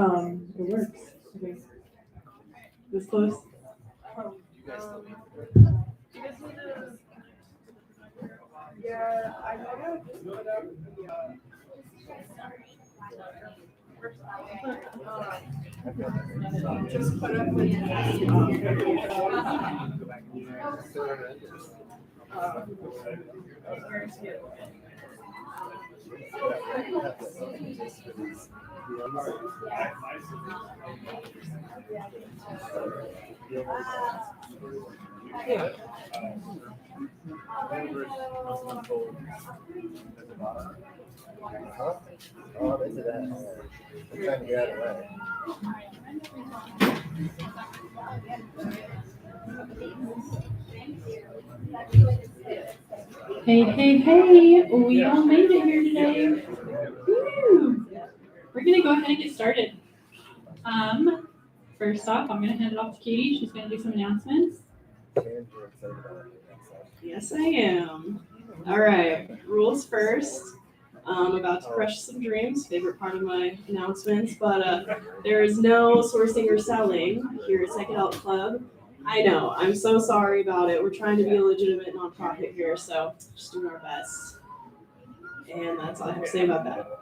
It works. Okay. This close? Yeah, I gotta just put up just put up with Oh, I'm into that. I'm trying to get out of the way. Hey, we all made it here today. Woo! We're gonna go ahead and get started. First off, I'm gonna hand it off to Katie. She's gonna do some announcements. Yes, I am. All right, rules first. I'm about to crush some dreams, favorite part of my announcements, but there is no sourcing or selling here at Second Out Club. I know, I'm so sorry about it. We're trying to be a legitimate nonprofit here, so just doing our best. And that's all I have to say about that.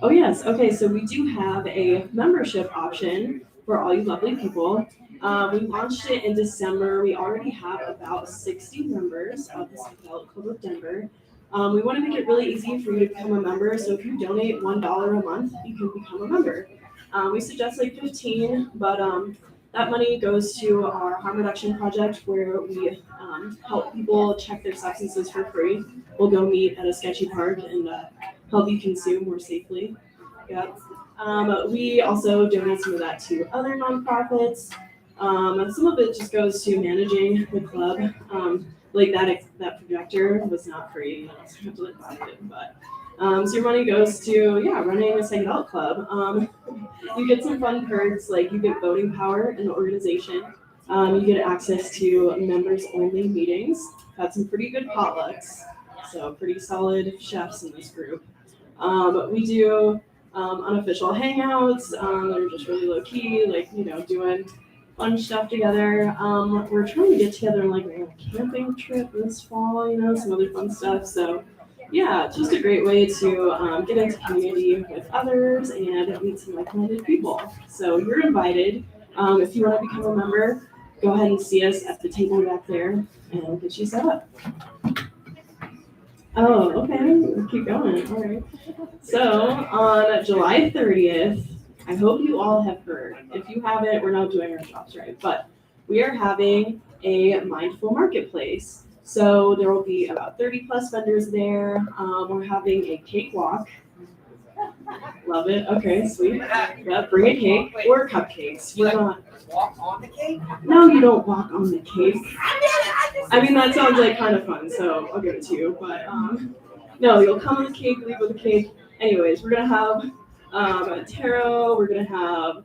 Oh yes, okay, so we do have a membership option for all you lovely people. We launched it in December. We already have about 60 members of the Ballot Club of Denver. We want to make it really easy for you to become a member. So if you donate $1 a month, you can become a member. We suggest like 15, but that money goes to our harm reduction project where we help people check their substances for free. We'll go meet at a sketchy park and help you consume more safely. Yep. We also donate some of that to other nonprofits. Some of it just goes to managing the club. Like that projector was not free, so you have to like buy it. But so your money goes to running a Second Out Club. You get some fun perks, like you get voting power in the organization. You get access to members only meetings. Had some pretty good potlucks, so pretty solid chefs in this group. We do unofficial hangouts. They're just really low key, like doing fun stuff together. We're trying to get together on like a camping trip this fall, some other fun stuff. So yeah, it's just a great way to get into community with others and meet some like-minded people. So you're invited. If you want to become a member, go ahead and see us at the table back there and we'll get you set up. Oh, okay. We'll keep going. All right. So on July 30th, I hope you all have heard. If you haven't, we're not doing our jobs right, but we are having a mindful marketplace. So there will be about 30 plus vendors there. We're having a cake walk. Love it. Okay, sweet. Yeah, bring a cake or cupcakes. We're not. walk on the cake. No, you don't walk on the cake. I mean, that sounds like kind of fun, so I'll give it to you. But no, you'll come on the cake, leave with the cake. Anyways, we're gonna have tarot. We're gonna have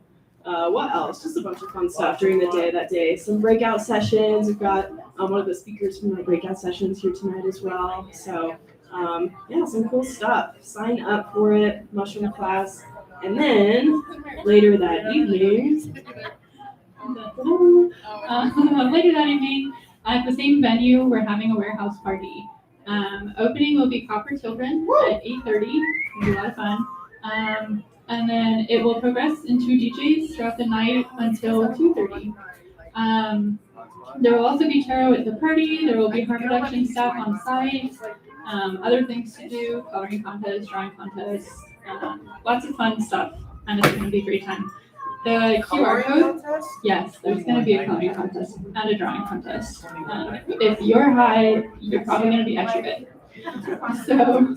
what else? Just a bunch of fun stuff during the day that day. Some breakout sessions. We've got one of the speakers from the breakout sessions here tonight as well. So yeah, some cool stuff. Sign up for it, mushroom class. And then later that evening, at the same venue, we're having a warehouse party. Opening will be Copper Children at 8:30. It'll be a lot of fun. And then it will progress into DJs throughout the night until 2:30. There will also be tarot at the party. There will be harm reduction staff on site. Other things to do, coloring contests, drawing contests, lots of fun stuff, and it's going to be a great time. The QR code, yes, there's going to be a coloring contest and a drawing contest. If you're high, you're probably going to be extra good. So,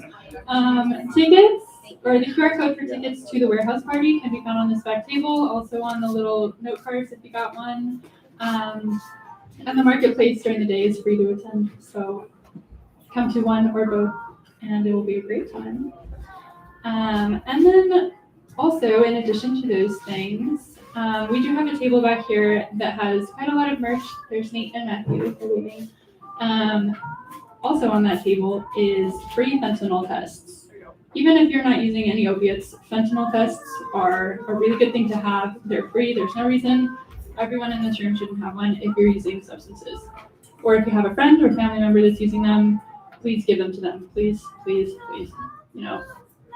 tickets, or the QR code for tickets to the warehouse party can be found on this back table, also on the little note cards if you got one. And the marketplace during the day is free to attend, so come to one or both, and it will be a great time. And then also, in addition to those things, we do have a table back here that has quite a lot of merch. There's Nate and Matthew if they're leaving. Also on that table is free fentanyl tests. even if you're not using any opiates, fentanyl tests are a really good thing to have. They're free. There's no reason everyone in this room shouldn't have one if you're using substances. Or if you have a friend or family member that's using them, please give them to them. Please, please, please. You know,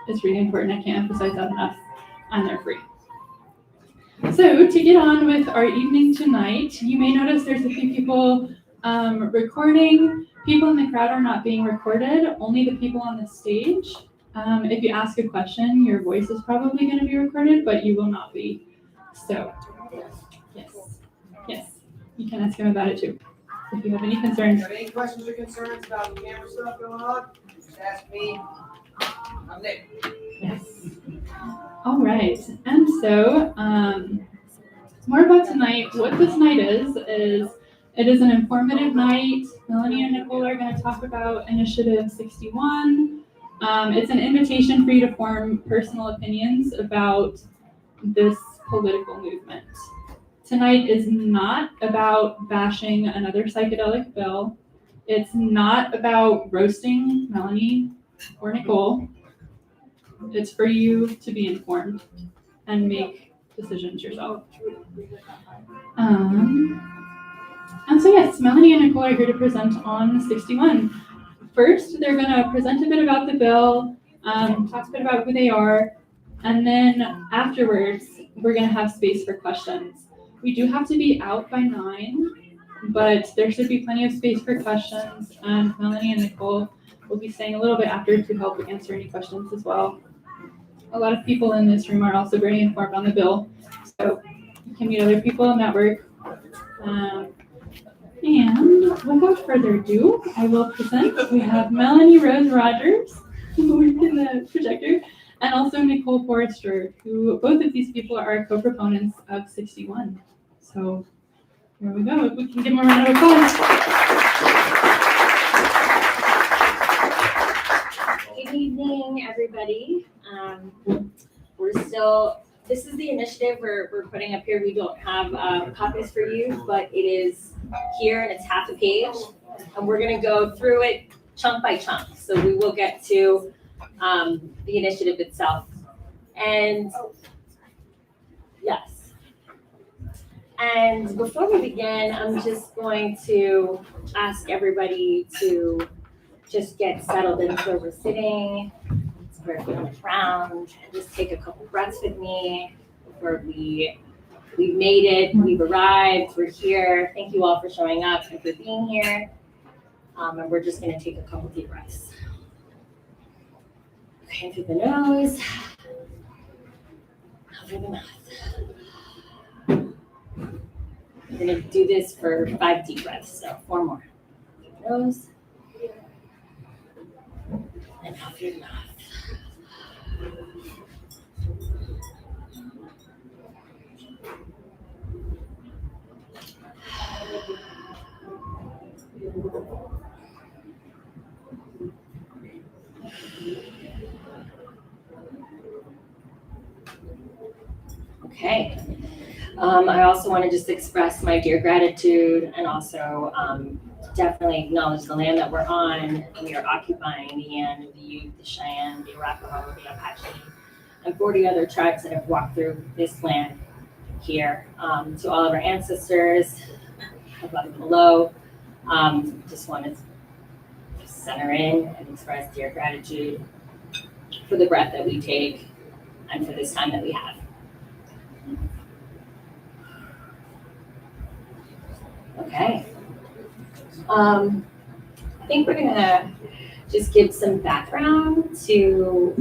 it's really important. I can't emphasize that enough. And they're free. So to get on with our evening tonight, you may notice there's a few people recording. People in the crowd are not being recorded, only the people on the stage. If you ask a question, your voice is probably going to be recorded, but you will not be. So, yes, you can ask him about it too, if you have any concerns. Have any questions or concerns about the camera stuff going on? Just ask me. I'm Nick. Yes. All right, and so more about tonight. What this night is it is an informative night. Melanie and Nicole are going to talk about Initiative 61. It's an invitation for you to form personal opinions about this political movement. Tonight is not about bashing another psychedelic bill. It's not about roasting Melanie or Nicole. It's for you to be informed and make decisions yourself. And so yes, Melanie and Nicole are here to present on 61. First, they're going to present a bit about the bill, talk a bit about who they are, and then afterwards, we're going to have space for questions. We do have to be out by 9, but there should be plenty of space for questions, and Melanie and Nicole will be staying a little bit after to help answer any questions as well. A lot of people in this room are also very informed on the bill, so you can meet other people, network. And without further ado, I will present. We have Melanie Rose Rogers, who worked in the projector, and also Nicole Forrester, who both of these people are co-proponents of 61. So here we go. If we can give them a round of applause. Good evening, everybody. This is the initiative we're putting up here. We don't have copies for you, but it is here and it's half a page. And we're gonna go through it chunk by chunk. So we will get to the initiative itself. And yes. And before we begin, I'm just going to ask everybody to just get settled into where we're sitting. We're on the ground. Just take a couple breaths with me. We've made it. We've arrived. We're here. Thank you all for showing up and for being here. And we're just going to take a couple deep breaths. Okay, through the nose. Out through the mouth. We're going to do this for 5 deep breaths. So 4 more. Through the nose. And out through the mouth. Okay. I also want to just express my dear gratitude and also definitely acknowledge the land that we're on. We are occupying the Yan, the Ute, the Cheyenne, the Arapaho, the Apache, and 40 other tribes that have walked through this land here. To all of our ancestors above and below, just want to center in and express dear gratitude for the breath that we take and for this time that we have. Okay. I think we're gonna just give some background to,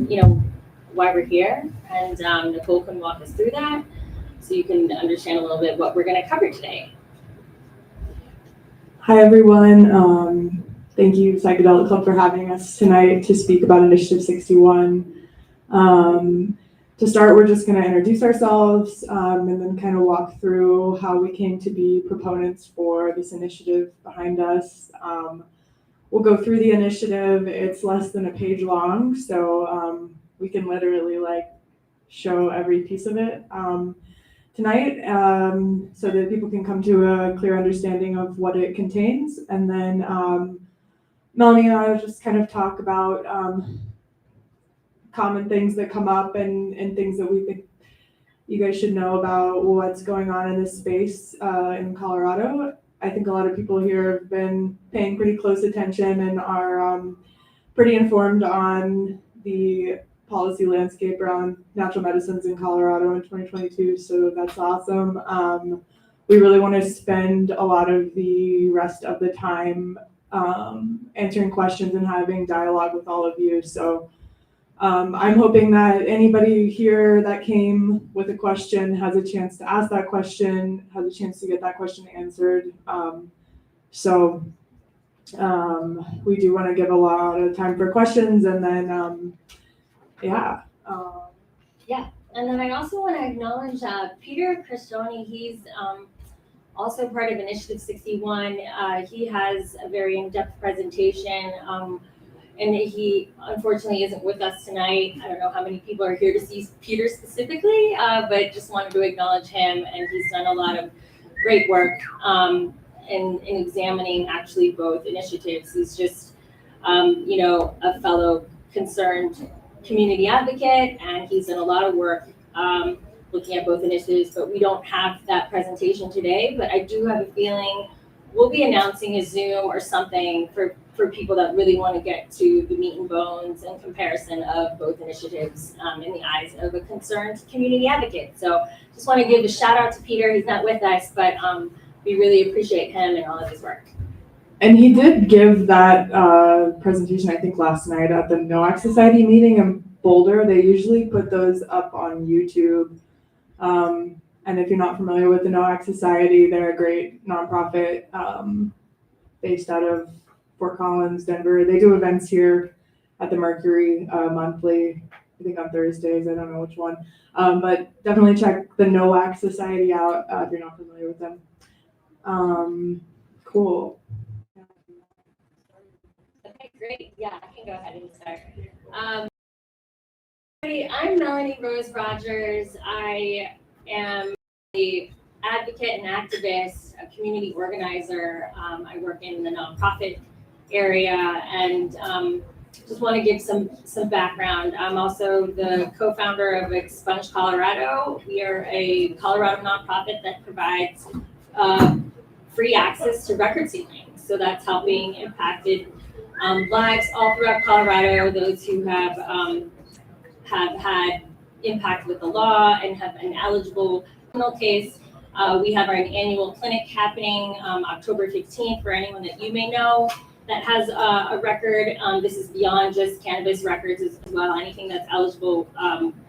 why we're here, and Nicole can walk us through that so you can understand a little bit what we're gonna cover today. Hi, everyone. Thank you, Psychedelic Club, for having us tonight to speak about Initiative 61. To start, we're just going to introduce ourselves and then kind of walk through how we came to be proponents for this initiative behind us. We'll go through the initiative. It's less than a page long, so we can literally show every piece of it tonight so that people can come to a clear understanding of what it contains. And then Melanie and I will just kind of talk about a common things that come up and things that we think you guys should know about what's going on in this space in Colorado. I think a lot of people here have been paying pretty close attention and are pretty informed on the policy landscape around natural medicines in Colorado in 2022, so that's awesome. We really want to spend a lot of the rest of the time answering questions and having dialogue with all of you. So I'm hoping that anybody here that came with a question has a chance to ask that question, has a chance to get that question answered. We do want to give a lot of time for questions, and then And then I also want to acknowledge Peter Cristoni. He's also part of Initiative 61. He has a very in-depth presentation, and he unfortunately isn't with us tonight. I don't know how many people are here to see Peter specifically, but just wanted to acknowledge him, and he's done a lot of great work in examining actually both initiatives. He's just, a fellow concerned community advocate, and he's done a lot of work looking at both initiatives, but we don't have that presentation today. But I do have a feeling we'll be announcing a Zoom or something for people that really want to get to the meat and bones and comparison of both initiatives in the eyes of a concerned community advocate. So just want to give a shout out to Peter. He's not with us, but we really appreciate him and all of his work. And he did give that presentation, I think, last night at the NOAC Society meeting in Boulder. They usually put those up on YouTube. And if you're not familiar with the NOAC Society, they're a great nonprofit based out of Fort Collins, Denver. They do events here at the Mercury monthly, I think on Thursdays. I don't know which one. But definitely check the NOAC Society out if you're not familiar with them. Cool. Okay, great. Yeah, I can go ahead and start. I'm Melanie Rose Rogers. I am an advocate and activist, a community organizer. I work in the nonprofit area, and just want to give some background. I'm also the co-founder of Expunge Colorado. We are a Colorado nonprofit that provides free access to record sealing. So that's helping impacted lives all throughout Colorado, those who have had impact with the law and have an eligible criminal case. We have our annual clinic happening October 15th for anyone that you may know that has a record. This is beyond just cannabis records as well, anything that's eligible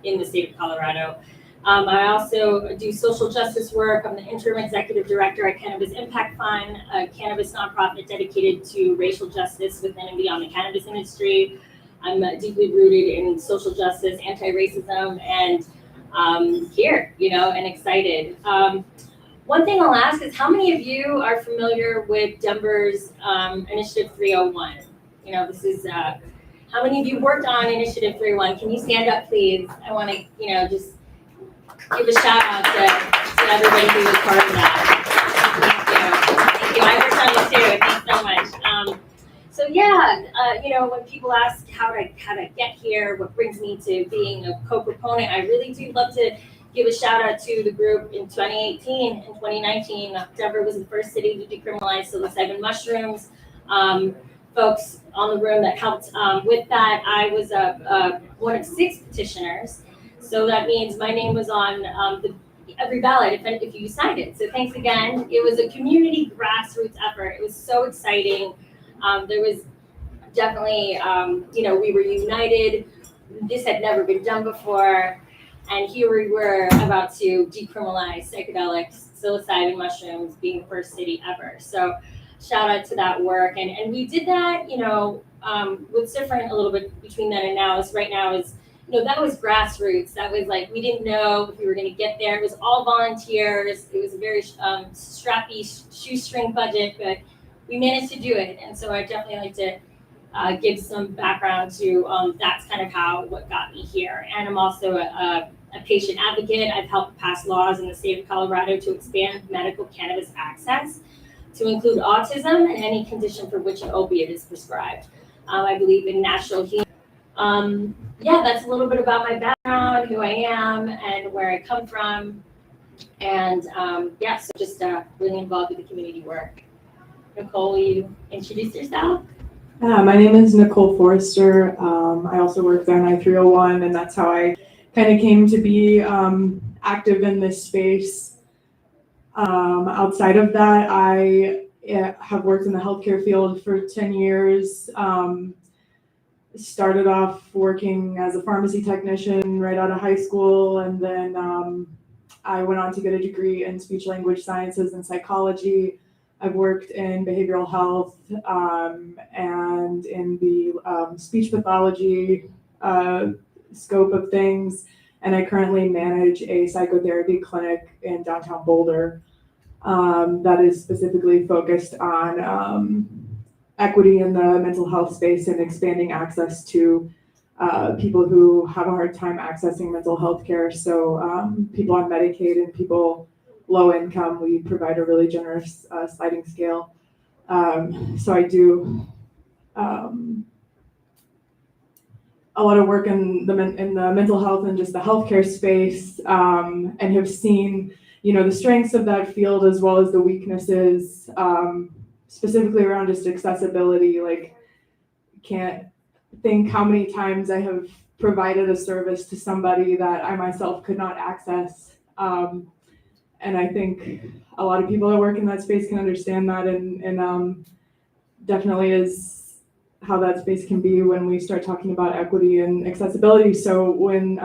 in the state of Colorado. I also do social justice work. I'm the interim executive director at Cannabis Impact Fund, a cannabis nonprofit dedicated to racial justice within and beyond the cannabis industry. I'm deeply rooted in social justice, anti-racism, and here, and excited. One thing I'll ask is, how many of you are familiar with Denver's Initiative 301? This is, how many of you worked on Initiative 301? Can you stand up, please? I want to, just give a shout out to everybody who was part of that. Thank you. I worked on it too. Thanks so much. When people ask how to get here, what brings me to being a co-proponent, I really do love to give a shout out to the group in 2018 and 2019. Denver was the first city to decriminalize psilocybin mushrooms. Folks on the room that helped with that, I was one of 6 petitioners. So that means my name was on every ballot if you signed it. So thanks again. It was a community grassroots effort. It was so exciting. There was definitely, we were united. This had never been done before. And here we were about to decriminalize psychedelics, psilocybin mushrooms, being the first city ever. So shout out to that work. And we did that, what's different a little bit between then and now is right now is, that was grassroots. That was like, we didn't know if we were going to get there. It was all volunteers. It was a very strappy shoestring budget, but we managed to do it. And so I definitely like to give some background to that's kind of what got me here. And I'm also a patient advocate. I've helped pass laws in the state of Colorado to expand medical cannabis access to include autism and any condition for which an opiate is prescribed. I believe in natural healing. Yeah, that's a little bit about my background, who I am, and where I come from. And yeah, so just really involved with the community work. Nicole, will you introduce yourself? My name is Nicole Forrester. I also work on I-301, and that's how I kind of came to be active in this space. Outside of that, I have worked in the healthcare field for 10 years. Started off working as a pharmacy technician right out of high school, and then I went on to get a degree in speech language sciences and psychology. I've worked in behavioral health and in the speech pathology scope of things, and I currently manage a psychotherapy clinic in downtown Boulder that is specifically focused on equity in the mental health space and expanding access to people who have a hard time accessing mental health care. So people on Medicaid and people low income, we provide a really generous sliding scale. So I do a lot of work in the mental health and just the healthcare space, and have seen, the strengths of that field as well as the weaknesses, specifically around just accessibility. Like, can't think how many times I have provided a service to somebody that I myself could not access. And I think a lot of people that work in that space can understand that, and definitely is how that space can be when we start talking about equity and accessibility. So when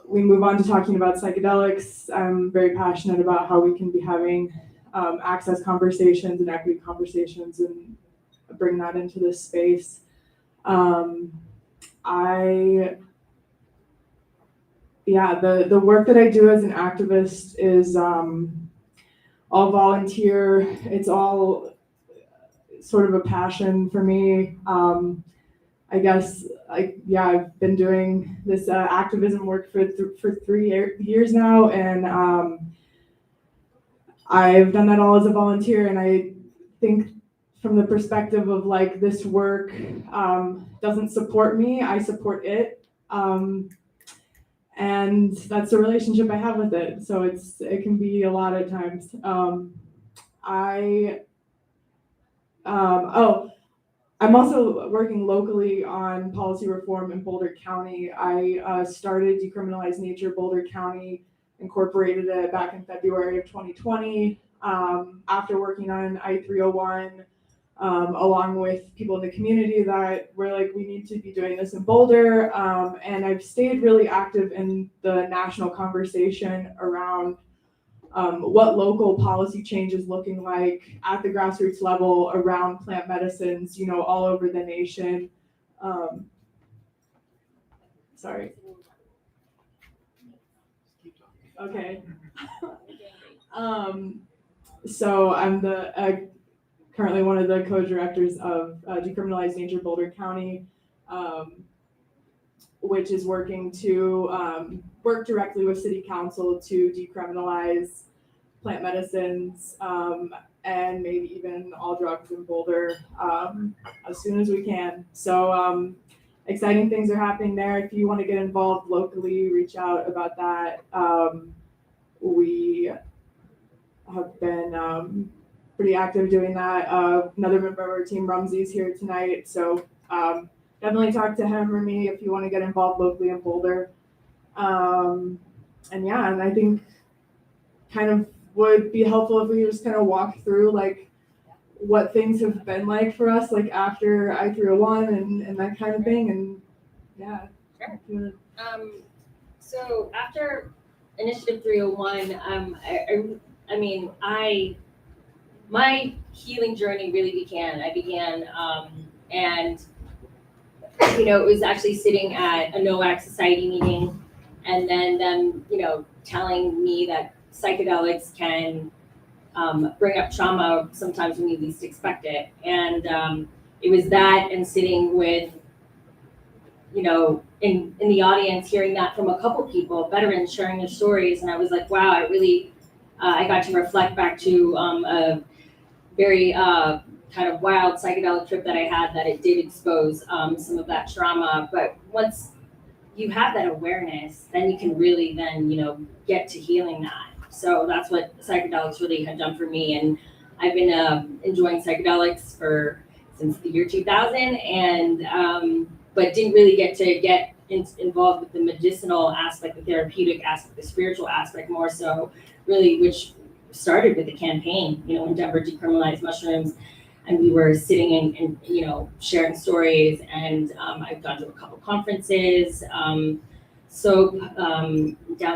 we move on to talking about psychedelics, I'm very passionate about how we can be having access conversations and equity conversations and bring that into this space. The work that I do as an activist is all volunteer. It's all sort of a passion for me. I guess I've been doing this activism work for 3 years now, and I've done that all as a volunteer. And I think from the perspective of like this work doesn't support me, I support it. And that's the relationship I have with it. So it can be a lot of times. I'm also working locally on policy reform in Boulder County. I started Decriminalize Nature Boulder County, incorporated it back in February of 2020 after working on I-301. Along with people in the community that were like, we need to be doing this in Boulder. And I've stayed really active in the national conversation around what local policy change is looking like at the grassroots level around plant medicines, all over the nation. Sorry. Okay. So I'm currently one of the co-directors of Decriminalize Nature Boulder County, which is working to work directly with City Council to decriminalize plant medicines and maybe even all drugs in Boulder as soon as we can. So exciting things are happening there. If you want to get involved locally, reach out about that. We have been pretty active doing that. Another member of our team, Rumsey's here tonight, so definitely talk to him or me if you want to get involved locally in Boulder. And I think kind of would be helpful if we just kind of walk through like what things have been like for us, like after I-301 and that kind of thing. And yeah. Sure. So after Initiative 301, my healing journey really began. And it was actually sitting at a NOAC society meeting, and then them, telling me that psychedelics can bring up trauma sometimes when you least expect it. And it was that, and sitting with, in the audience, hearing that from a couple people, veterans sharing their stories, and I was like, wow, I got to reflect back to a very kind of wild psychedelic trip that I had that it did expose some of that trauma. But once you have that awareness, then you can really get to healing that. So that's what psychedelics really had done for me. And I've been enjoying psychedelics since the year 2000, and but didn't really get involved with the medicinal aspect, the therapeutic aspect, the spiritual aspect more so, really, which started with the campaign, when Denver decriminalized mushrooms, and we were sitting and sharing stories, and I've gone to a couple conferences, down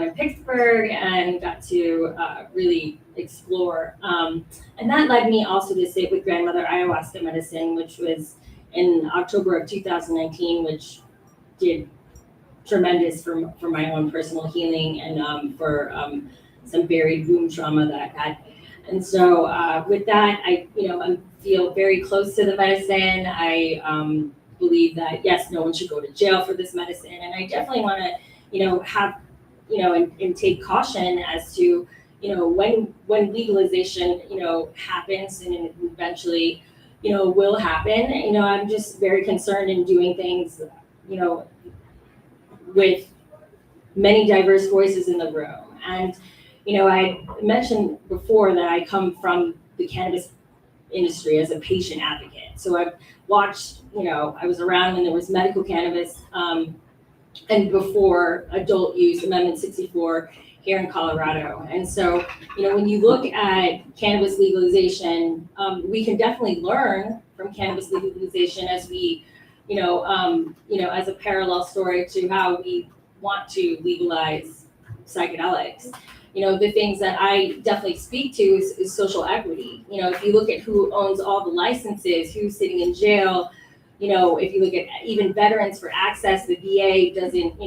in Pittsburgh, and got to really explore. And that led me also to sit with grandmother ayahuasca medicine, which was in October of 2019, which did tremendous for my own personal healing and for some buried wound trauma that I've had. And so with that, I feel very close to the medicine. I believe that, yes, no one should go to jail for this medicine. And I definitely want to, have, and take caution as to, when legalization, happens and eventually, will happen. I'm just very concerned in doing things, with many diverse voices in the room. And, I mentioned before that I come from the cannabis industry as a patient advocate. So I've watched, I was around when there was medical cannabis and before adult use, Amendment 64 here in Colorado. And so, when you look at cannabis legalization, we can definitely learn from cannabis legalization as we, as a parallel story to how we want to legalize psychedelics. The things that I definitely speak to is social equity. If you look at who owns all the licenses, who's sitting in jail, if you look at even veterans for access, the VA doesn't,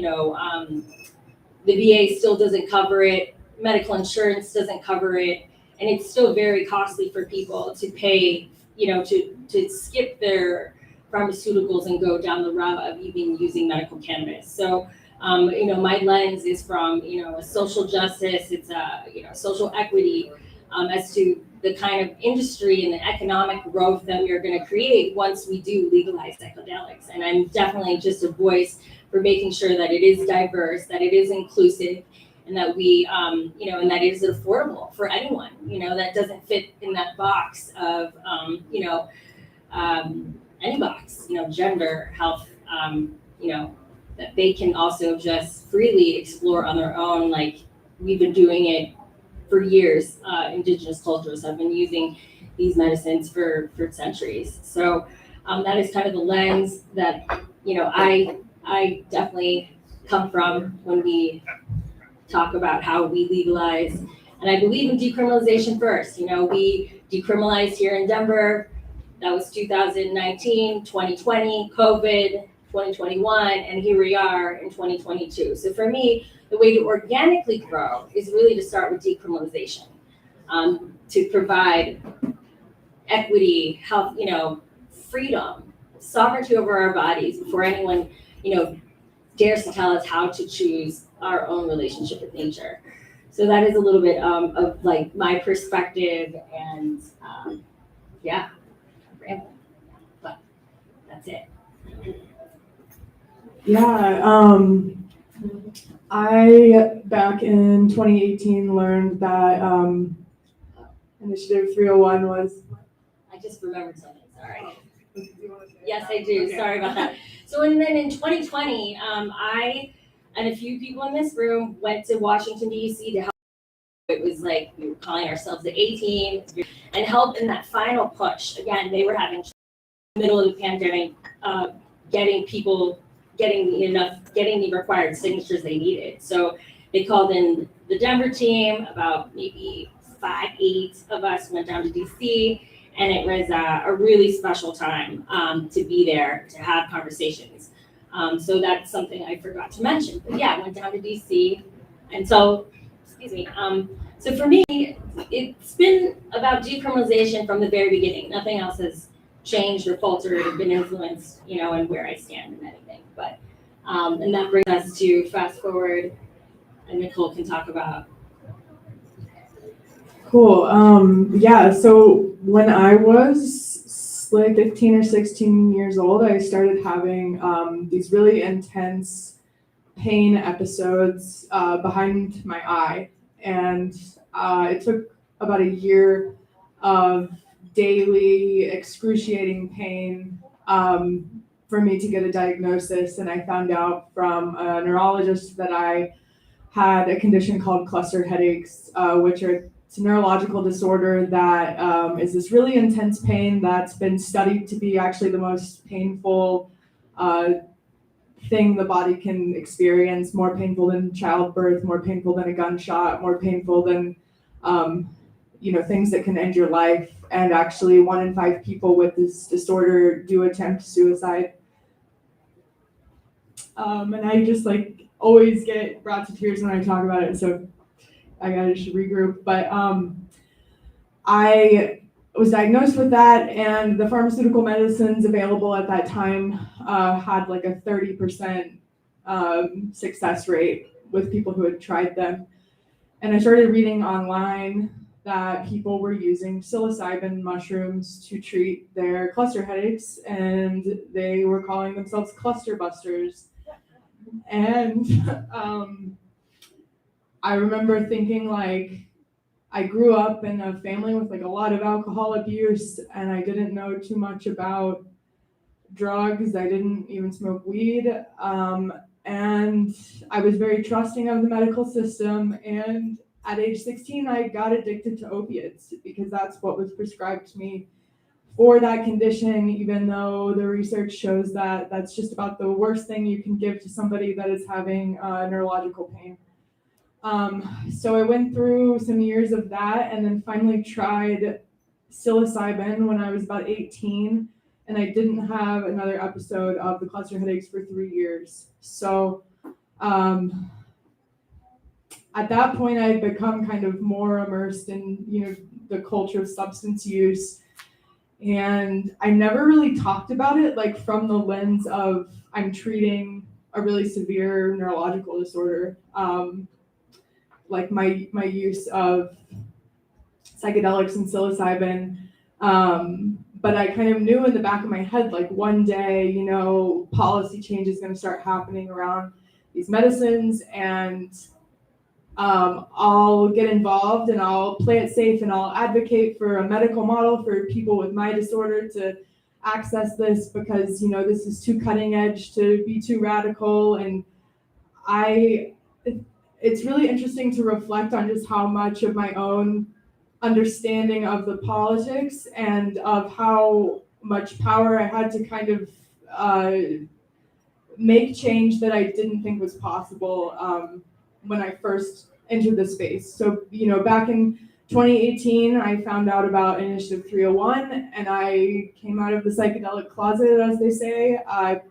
the VA still doesn't cover it. Medical insurance doesn't cover it. And it's still very costly for people to pay, to skip their pharmaceuticals and go down the route of even using medical cannabis. So, my lens is from, a social justice, it's a, social equity as to the kind of industry and the economic growth that we are going to create once we do legalize psychedelics. And I'm definitely just a voice for making sure that it is diverse, that it is inclusive, and that we, and that it is affordable for anyone, that doesn't fit in that box of, any box, gender, health, that they can also just freely explore on their own. Like we've been doing it for years. Indigenous cultures have been using these medicines for centuries. So that is kind of the lens that, I definitely come from when we talk about how we legalize. And I believe in decriminalization first. We decriminalized here in Denver. That was 2019, 2020, COVID, 2021, and here we are in 2022. So for me, the way to organically grow is really to start with decriminalization, to provide equity, health, freedom, sovereignty over our bodies before anyone, dares to tell us how to choose our own relationship with nature. So that is a little bit of like my perspective, and yeah, I'm rambling, but that's it. Yeah, I back in 2018 learned that Initiative 301 was. I just remembered something, sorry. Yes, I do, sorry about that. So and then in 2020, I and a few people in this room went to Washington, D.C. to help. It was like we were calling ourselves the A-Team and help in that final push. Again, they were having in the middle of the pandemic, getting the required signatures they needed. So they called in the Denver team, about maybe 5-8 of us went down to DC, and it was a really special time to be there, to have conversations. So that's something I forgot to mention. But yeah, I went down to DC, and so, excuse me. So for me, it's been about decriminalization from the very beginning. Nothing else has changed or faltered or been influenced, and where I stand and anything. But and that brings us to fast forward, and Nicole can talk about. Cool. Yeah. So when I was was like 15 or 16 years old, I started having these really intense pain episodes behind my eye. And it took about a year of daily excruciating pain for me to get a diagnosis. And I found out from a neurologist that I had a condition called cluster headaches, which are it's a neurological disorder that is this really intense pain that's been studied to be actually the most painful thing the body can experience, more painful than childbirth, more painful than a gunshot, more painful than things that can end your life. And actually 1 in 5 people with this disorder do attempt suicide. And I just always get brought to tears when I talk about it. So I gotta just regroup. But I was diagnosed with that, and the pharmaceutical medicines available at that time had like a 30% success rate with people who had tried them. And I started reading online that people were using psilocybin mushrooms to treat their cluster headaches, and they were calling themselves cluster busters. And I remember thinking I grew up in a family with a lot of alcohol abuse, and I didn't know too much about drugs. I didn't even smoke weed. And I was very trusting of the medical system. And at age 16, I got addicted to opiates because that's what was prescribed to me for that condition, even though the research shows that that's just about the worst thing you can give to somebody that is having neurological pain. So I went through some years of that and then finally tried psilocybin when I was about 18, and I didn't have another episode of the cluster headaches for 3 years. So at that point, I had become kind of more immersed in the culture of substance use, and I never really talked about it from the lens of I'm treating a really severe neurological disorder. My use of psychedelics and psilocybin, but I kind of knew in the back of my head, one day, policy change is going to start happening around these medicines, and I'll get involved and I'll play it safe and I'll advocate for a medical model for people with my disorder to access this because, this is too cutting edge to be too radical. And it's really interesting to reflect on just how much of my own understanding of the politics and of how much power I had to kind of make change that I didn't think was possible when I first entered the space. So, back in 2018, I found out about Initiative 301 and I came out of the psychedelic closet, as they say. I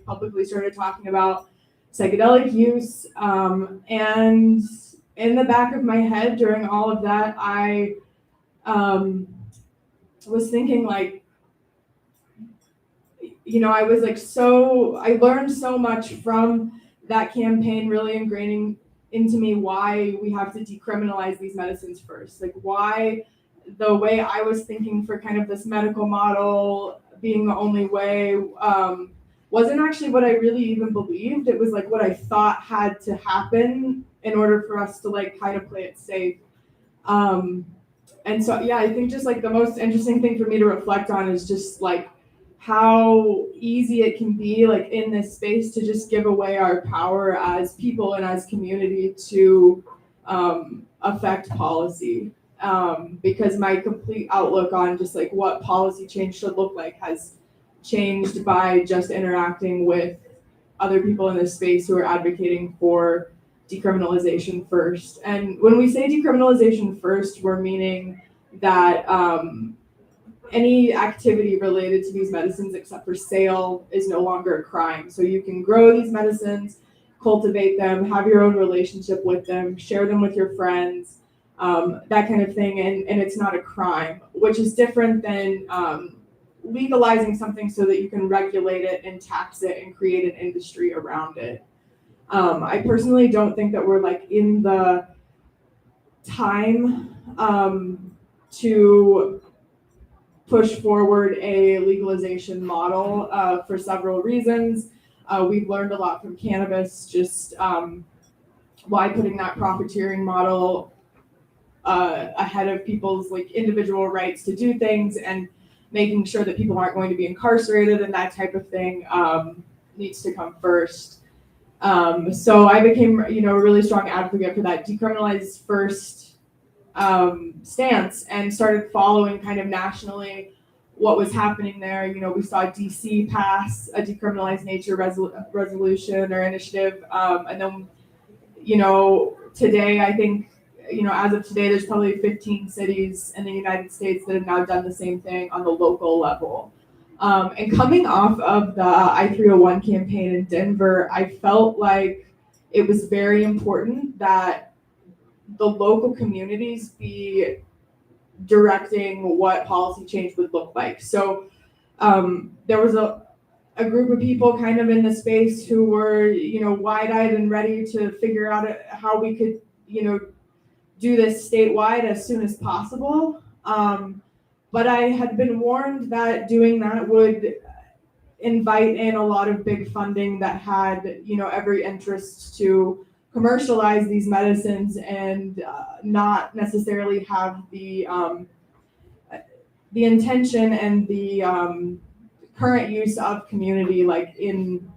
publicly started talking about psychedelic use, and in the back of my head during all of that, I was thinking I was I learned so much from that campaign, really ingraining into me why we have to decriminalize these medicines first. Why the way I was thinking for kind of this medical model being the only way wasn't actually what I really even believed. It was what I thought had to happen in order for us to kind of play it safe. And so, yeah, I think just the most interesting thing for me to reflect on is just how easy it can be in this space to just give away our power as people and as community to affect policy. Because my complete outlook on just what policy change should look like has changed by just interacting with other people in this space who are advocating for decriminalization first. And when we say decriminalization first, we're meaning that any activity related to these medicines except for sale is no longer a crime. So you can grow these medicines, cultivate them, have your own relationship with them, share them with your friends, that kind of thing, and it's not a crime, which is different than legalizing something so that you can regulate it and tax it and create an industry around it. I personally don't think that we're in the time to push forward a legalization model for several reasons. We've learned a lot from cannabis, just why putting that profiteering model ahead of people's like individual rights to do things and making sure that people aren't going to be incarcerated and that type of thing needs to come first. So I became, a really strong advocate for that decriminalize first stance and started following kind of nationally what was happening there. We saw DC pass a decriminalized nature resolution or initiative, and then, today I think, as of today, there's probably 15 cities in the United States that have now done the same thing on the local level. And coming off of the I-301 campaign in Denver, I felt like it was very important that the local communities be directing what policy change would look like. So there was a group of people kind of in the space who were, wide-eyed and ready to figure out how we could, do this statewide as soon as possible. But I had been warned that doing that would invite in a lot of big funding that had, every interest to commercialize these medicines and not necessarily have the intention and the current use of community like in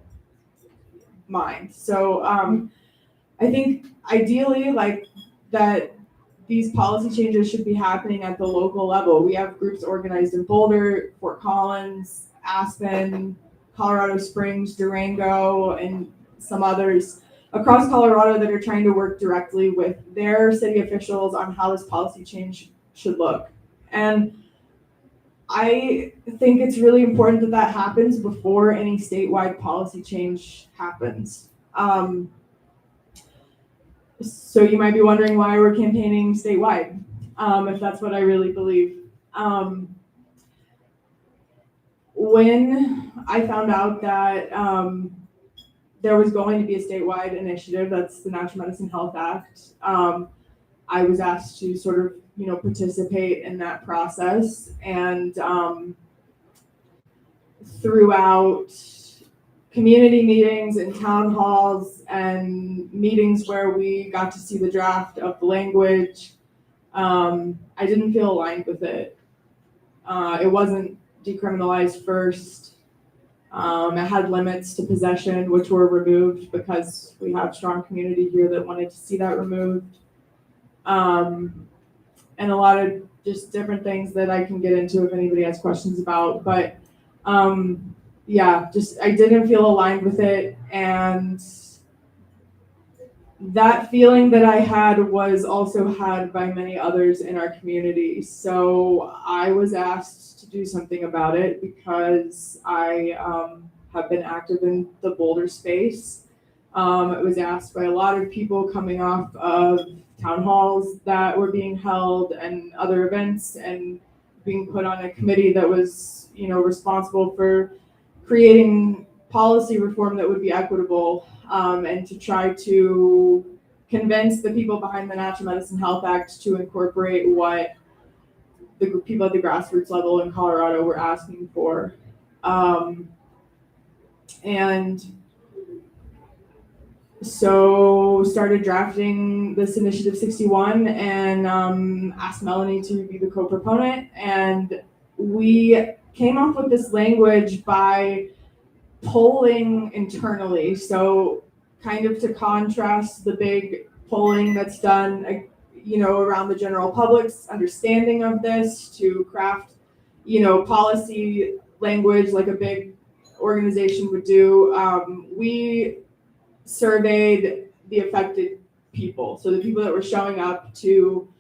mind. So I think ideally like that these policy changes should be happening at the local level. We have groups organized in Boulder, Fort Collins, Aspen, Colorado Springs, Durango, and some others across Colorado that are trying to work directly with their city officials on how this policy change should look. And I think it's really important that that happens before any statewide policy change happens. So you might be wondering why we're campaigning statewide, if that's what I really believe. When I found out that there was going to be a statewide initiative, that's the National Medicine Health Act, I was asked to sort of, participate in that process. And throughout community meetings and town halls and meetings where we got to see the draft of the language, I didn't feel aligned with it. It wasn't decriminalized first. It had limits to possession, which were removed because we have strong community here that wanted to see that removed. And a lot of just different things that I can get into if anybody has questions about. But I didn't feel aligned with it. And that feeling that I had was also had by many others in our community. So I was asked to do something about it because I have been active in the Boulder space. It was asked by a lot of people coming off of town halls that were being held and other events and being put on a committee that was, responsible for creating policy reform that would be equitable, and to try to convince the people behind the National Medicine Health Act to incorporate what the people at the grassroots level in Colorado were asking for. And so started drafting this Initiative 61 and asked Melanie to be the co-proponent. And we came up with this language by polling internally. So kind of to contrast the big polling that's done, around the general public's understanding of this, to craft, policy language like a big organization would do. We surveyed the affected people. So the people that were showing up to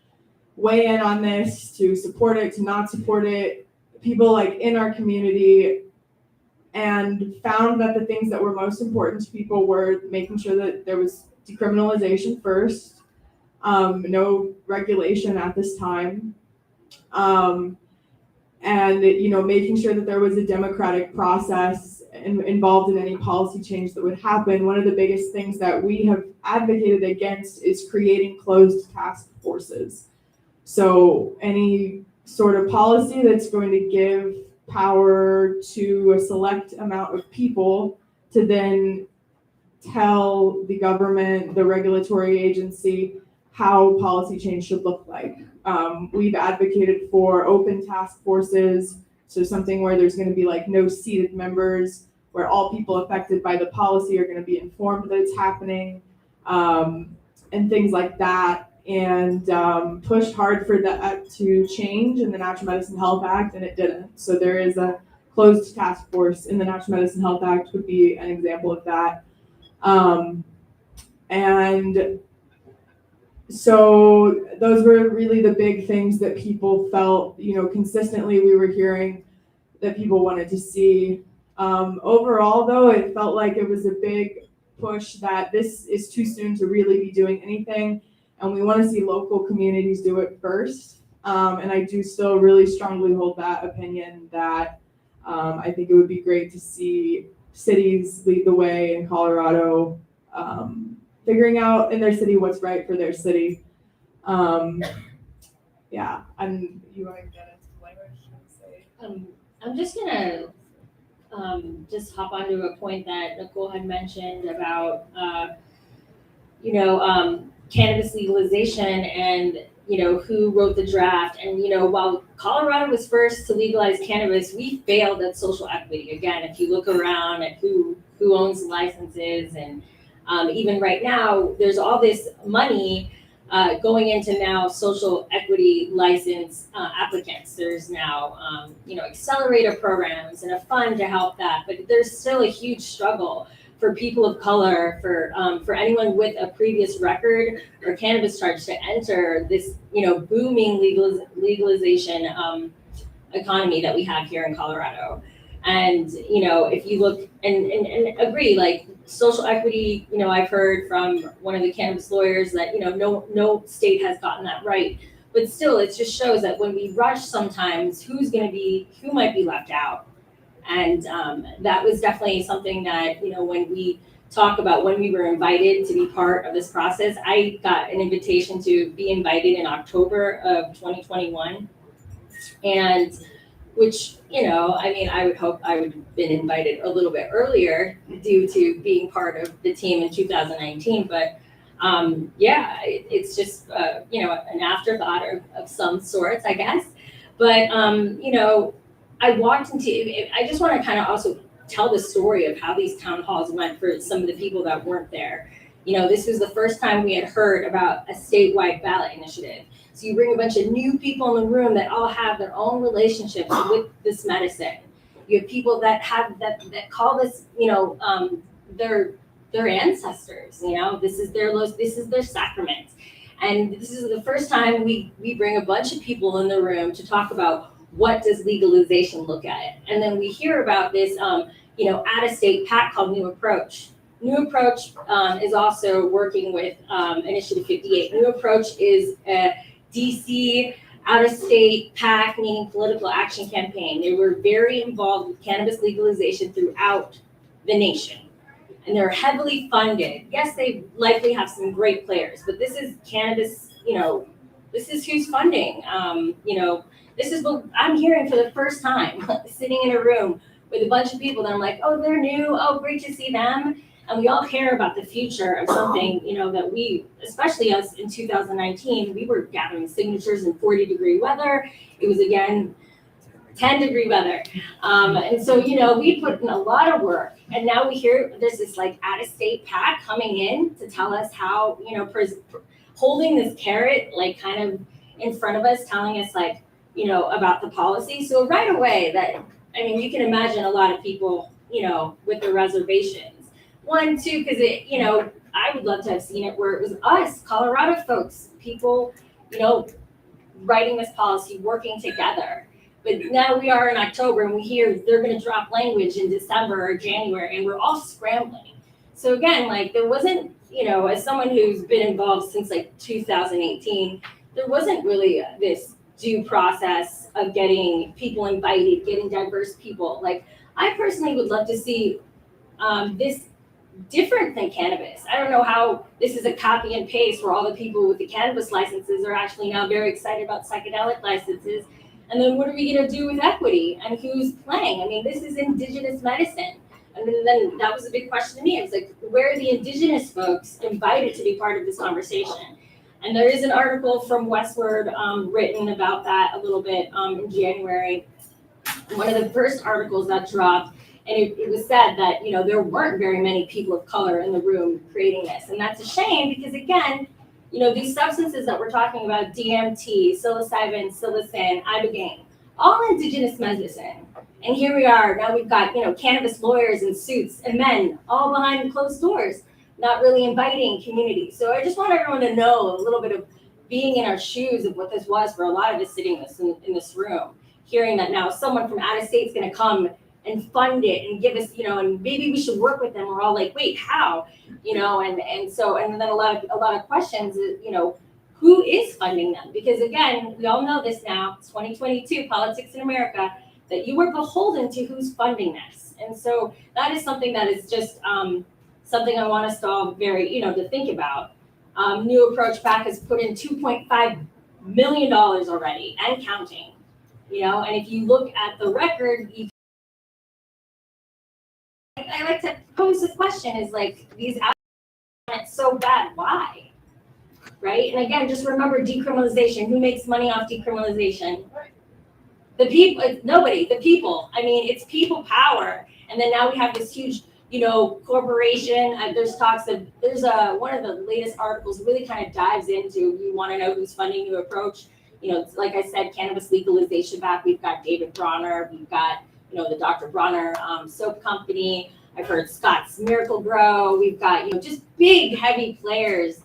weigh in on this, to support it, to not support it, people like in our community, and found that the things that were most important to people were making sure that there was decriminalization first, no regulation at this time, and making sure that there was a democratic process involved in any policy change that would happen. One of the biggest things that we have advocated against is creating closed task forces. So any sort of policy that's going to give power to a select amount of people to then tell the government, the regulatory agency, how policy change should look like. We've advocated for open task forces, so something where there's going to be like no seated members, where all people affected by the policy are going to be informed that it's happening, and things like that. And pushed hard for that to change in the Natural Medicine Health Act, and it didn't. So there is a closed task force in the Natural Medicine Health Act would be an example of that. And so those were really the big things that people felt, consistently we were hearing that people wanted to see. Overall, though, it felt like it was a big push that this is too soon to really be doing anything, and we want to see local communities do it first. And I do still really strongly hold that opinion that I think it would be great to see cities lead the way in Colorado, figuring out in their city what's right for their city. Yeah, and you want to get into language? I'm just gonna just hop onto a point that Nicole had mentioned about cannabis legalization and who wrote the draft. And while Colorado was first to legalize cannabis, we failed at social equity. Again, if you look around at who owns licenses, and even right now there's all this money going into now social equity license applicants. There's now accelerator programs and a fund to help that, but there's still a huge struggle for people of color, for anyone with a previous record or cannabis charge to enter this booming legalization economy that we have here in Colorado. And if you look and agree, like social equity, I've heard from one of the cannabis lawyers that no state has gotten that right, but still it just shows that when we rush sometimes, who might be left out. And that was definitely something that when we talk about when we were invited to be part of this process, I got an invitation to be invited in October of 2021, and which, I would hope I would have been invited a little bit earlier due to being part of the team in 2019. But it's just, an afterthought of some sorts, I guess. But, I walked into, I just want to kind of also tell the story of how these town halls went for some of the people that weren't there. This was the first time we had heard about a statewide ballot initiative. So you bring a bunch of new people in the room that all have their own relationships with this medicine. You have people that have that call this, their ancestors. This is their sacrament, and this is the first time we bring a bunch of people in the room to talk about what does legalization look at, and then we hear about this, out-of-state PAC called New Approach. New Approach is also working with Initiative 58. New Approach is a DC out-of-state PAC, meaning political action campaign. They were very involved with cannabis legalization throughout the nation, and they're heavily funded. Yes, they likely have some great players, but this is cannabis, this is who's funding. This is what I'm hearing for the first time, sitting in a room with a bunch of people that I'm like, oh, they're new, oh, great to see them. And we all hear about the future of something, that we, especially us in 2019, we were gathering signatures in 40-degree weather. It was, again, 10-degree weather. And so, we put in a lot of work. And now we hear there's this like out-of-state PAC coming in to tell us how, holding this carrot, like kind of in front of us, telling us like, about the policy. So right away you can imagine a lot of people, with their reservations. One, too, because I would love to have seen it where it was us, Colorado folks, people, writing this policy, working together. But now we are in October and we hear they're going to drop language in December or January, and we're all scrambling. So again, there wasn't, as someone who's been involved since 2018, there wasn't really this due process of getting people invited, getting diverse people. I personally would love to see this different than cannabis. I don't know how this is a copy and paste where all the people with the cannabis licenses are actually now very excited about psychedelic licenses. And then what are we gonna do with equity and who's playing? I mean, this is indigenous medicine. And then that was a big question to me. It's like, where are the indigenous folks invited to be part of this conversation? And there is an article from Westward written about that a little bit in January. One of the first articles that dropped, and it was said that, you know, there weren't very many people of color in the room creating this. And that's a shame because, again, you know, these substances that we're talking about, DMT, psilocybin, psilocin, ibogaine, all indigenous medicine. And here we are, now we've got, you know, cannabis lawyers in suits and men all behind closed doors, not really inviting community. So I just want everyone to know a little bit of being in our shoes of what this was for a lot of us sitting in this room, hearing that now someone from out of state is going to come and fund it and give us, you know, and maybe we should work with them. We're all like, wait, how? You know, and then a lot of questions, you know, who is funding them? Because again, we all know this now, it's 2022, politics in America, that you are beholden to who's funding this. And so that is something that is just something I want us to all very, you know, to think about. New Approach PAC has put in $2.5 million already and counting, you know, and if you look at the record, I like to pose the question is like, these it's so bad, why? Right? And again, just remember decriminalization. Who makes money off decriminalization? The people, nobody, the people. I mean, it's people power. And then now we have this huge, you know, corporation. There's talks of, there's one of the latest articles really kind of dives into, you want to know who's funding New Approach. You know, like I said, cannabis legalization back. We've got David Bronner. We've got, you know, the Dr. Bronner soap company. I've heard Scott's Miracle Grow. We've got, you know, just big, heavy players,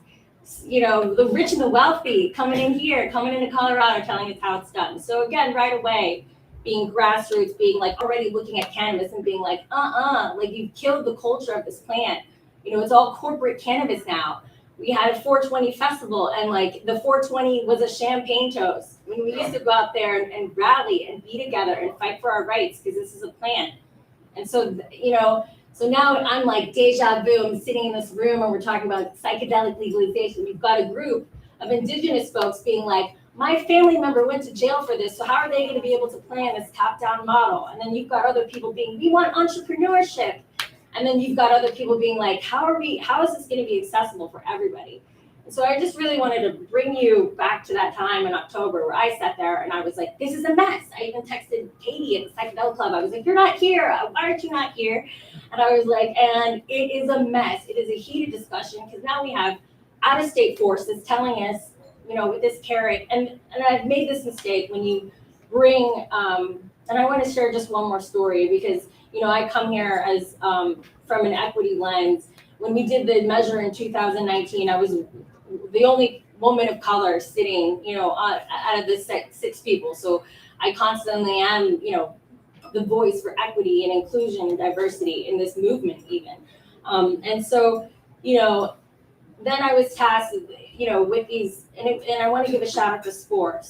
you know, the rich and the wealthy coming in here, coming into Colorado, telling us how it's done. So again, right away, being grassroots, being like already looking at cannabis and being like, like you've killed the culture of this plant. You know, it's all corporate cannabis now. We had a 420 festival and like the 420 was a champagne toast. I mean, we used to go out there and rally and be together and fight for our rights because this is a plant. And so, you know, so now I'm like deja vu. I'm sitting in this room and we're talking about psychedelic legalization. We've got a group of indigenous folks being like, my family member went to jail for this, so how are they going to be able to plan this top-down model? And then you've got other people being, we want entrepreneurship. And then you've got other people being like, how is this going to be accessible for everybody? And so I just really wanted to bring you back to that time in October where I sat there and I was like, this is a mess. I even texted Katie at the Psychedelic Club. I was like, you're not here. Why aren't you not here? And I was like, and it is a mess. It is a heated discussion because now we have out-of-state forces telling us, you know, with this carrot, and I've made this mistake when you bring, and I want to share just one more story because, you know, I come here as from an equity lens. When we did the measure in 2019, I was the only woman of color sitting, you know, out of the six people. So I constantly am, you know, the voice for equity and inclusion and diversity in this movement even. And so, you know, then I was tasked, you know, with these, and I want to give a shout out to SPORE,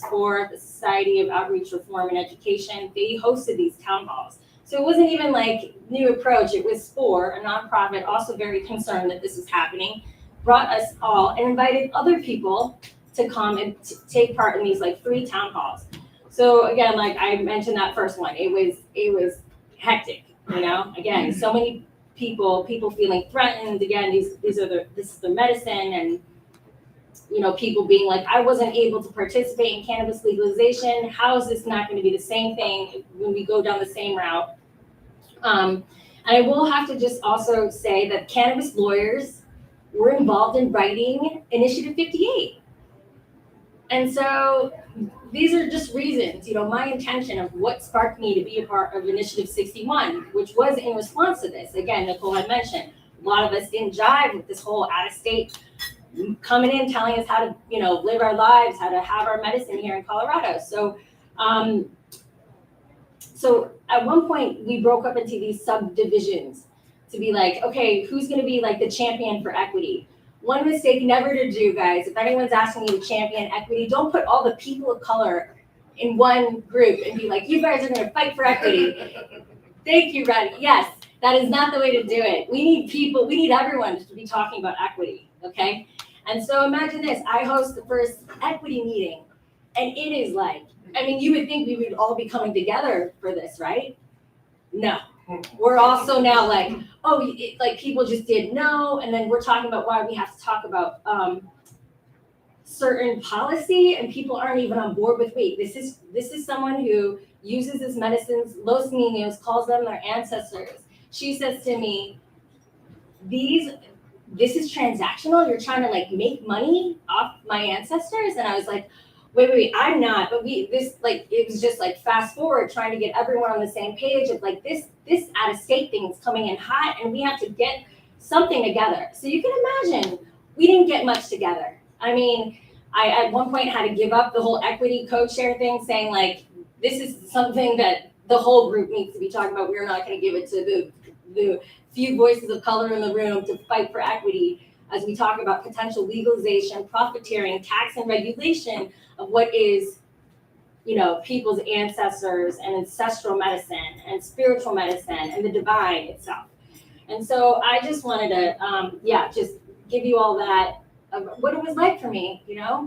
the Society of Outreach, Reform, and Education. They hosted these town halls. So it wasn't even like New Approach, it was SPORE, a nonprofit, also very concerned that this was happening, brought us all and invited other people to come and take part in these like 3 town halls. So again, like I mentioned that first one, it was hectic, you know, again, so many people feeling threatened. Again, this is the medicine, and you know, people being like, I wasn't able to participate in cannabis legalization. How is this not going to be the same thing when we go down the same route? And I will have to just also say that cannabis lawyers were involved in writing Initiative 58. And so these are just reasons, you know, my intention of what sparked me to be a part of Initiative 61, which was in response to this. Again, Nicole had mentioned, a lot of us didn't jive with this whole out-of-state coming in, telling us how to, you know, live our lives, how to have our medicine here in Colorado. So, so at one point we broke up into these subdivisions to be like, okay, who's going to be like the champion for equity? One mistake never to do, guys, if anyone's asking you to champion equity, don't put all the people of color in one group and be like, you guys are going to fight for equity. Thank you, Reddy. Yes, that is not the way to do it. We need people, we need everyone to be talking about equity, okay? And so imagine this, I host the first equity meeting, And it is like, I mean, you would think we would all be coming together for this, right? No. We're also now like, oh, like people just didn't know, and then we're talking about why we have to talk about certain policy, and people aren't even on board with. Wait, this is someone who uses his medicines, Los Niños, calls them their ancestors. She says to me, this is transactional. You're trying to like make money off my ancestors, and I was like, wait, I'm not. But it was just like fast forward, trying to get everyone on the same page of like this out of state thing is coming in hot, and we have to get something together. So you can imagine we didn't get much together. I mean, I at one point had to give up the whole equity co-share thing, saying like this is something that the whole group needs to be talking about. We're not going to give it to the few voices of color in the room to fight for equity as we talk about potential legalization, profiteering, tax and regulation of what is, people's ancestors and ancestral medicine and spiritual medicine and the divine itself. And so I just wanted to, just give you all that, what it was like for me,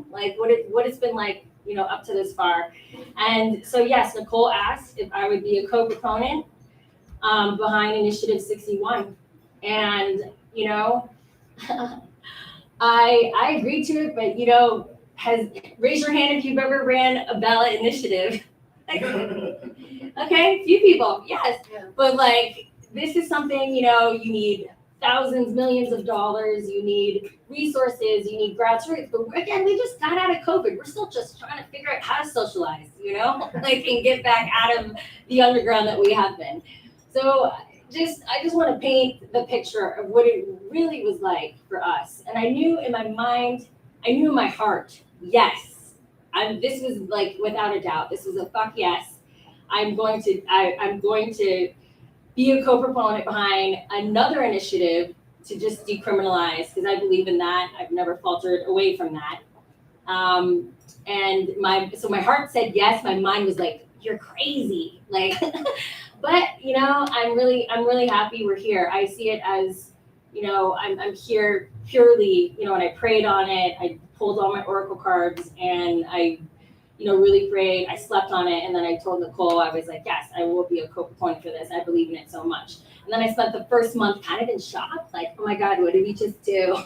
like what it's been like, up to this far. And so, yes, Nicole asked if I would be a co-proponent behind Initiative 61. And, I agreed to it, but, raise your hand if you've ever ran a ballot initiative. Okay, few people, yes. Yeah. But like, this is something, you need thousands, millions of dollars, you need resources, you need grassroots. But again, we just got out of COVID. We're still just trying to figure out how to socialize, like and get back out of the underground that we have been. So I just want to paint the picture of what it really was like for us. And I knew in my mind, I knew in my heart, yes, this was like without a doubt, this was a fuck yes. I'm going to be a co-proponent behind another initiative to just decriminalize, because I believe in that. I've never faltered away from that. And my heart said yes. My mind was like, you're crazy, like. But I'm really happy we're here. I see it as, I'm here purely, and I prayed on it. I pulled all my oracle cards, and I, really prayed. I slept on it, and then I told Nicole, I was like, yes, I will be a co-proponent for this. I believe in it so much. And then I spent the first month kind of in shock, like, oh my God, what did we just do?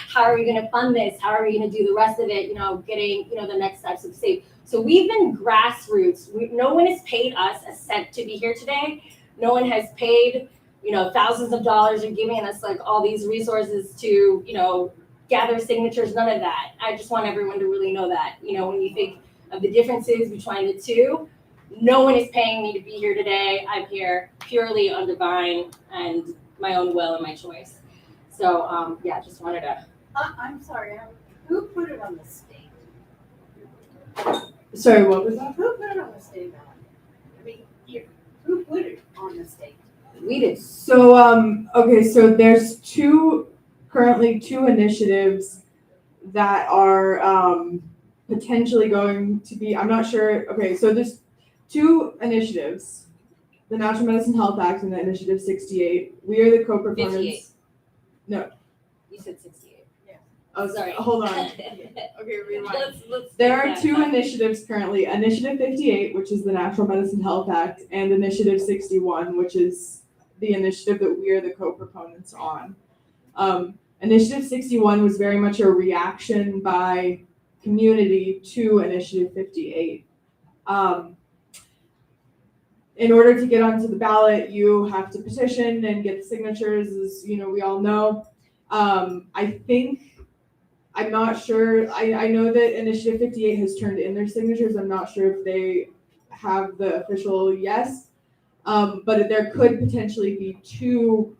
How are we going to fund this? How are we going to do the rest of it? Getting, the next steps of the state. So we've been grassroots. No one has paid us a cent to be here today. No one has paid, thousands of dollars or giving us like all these resources to, gather signatures, none of that. I just want everyone to really know that, when you think of the differences between the two, no one is paying me to be here today. I'm here purely on divine and my own will and my choice. So, just wanted to. I'm sorry, who put it on the state? Sorry, what was that? Who put it on the state ballot? I mean, who put it on the state? We did. So, okay, so there's currently two initiatives that are potentially going to be, I'm not sure, okay, so there's two initiatives, the Natural Medicine Health Act and the Initiative 68. We are the co-proponents. 58. No. You said 68. Oh, Sorry. Hold on. Okay, rewind. Let's There are back two up. initiatives currently, Initiative 58, which is the Natural Medicine Health Act, and Initiative 61, which is the initiative that we are the co-proponents on. Initiative 61 was very much a reaction by community to Initiative 58. In order to get onto the ballot, you have to petition and get the signatures, as we all know. I'm not sure. I know that Initiative 58 has turned in their signatures. I'm not sure if they have the official yes, but there could potentially be two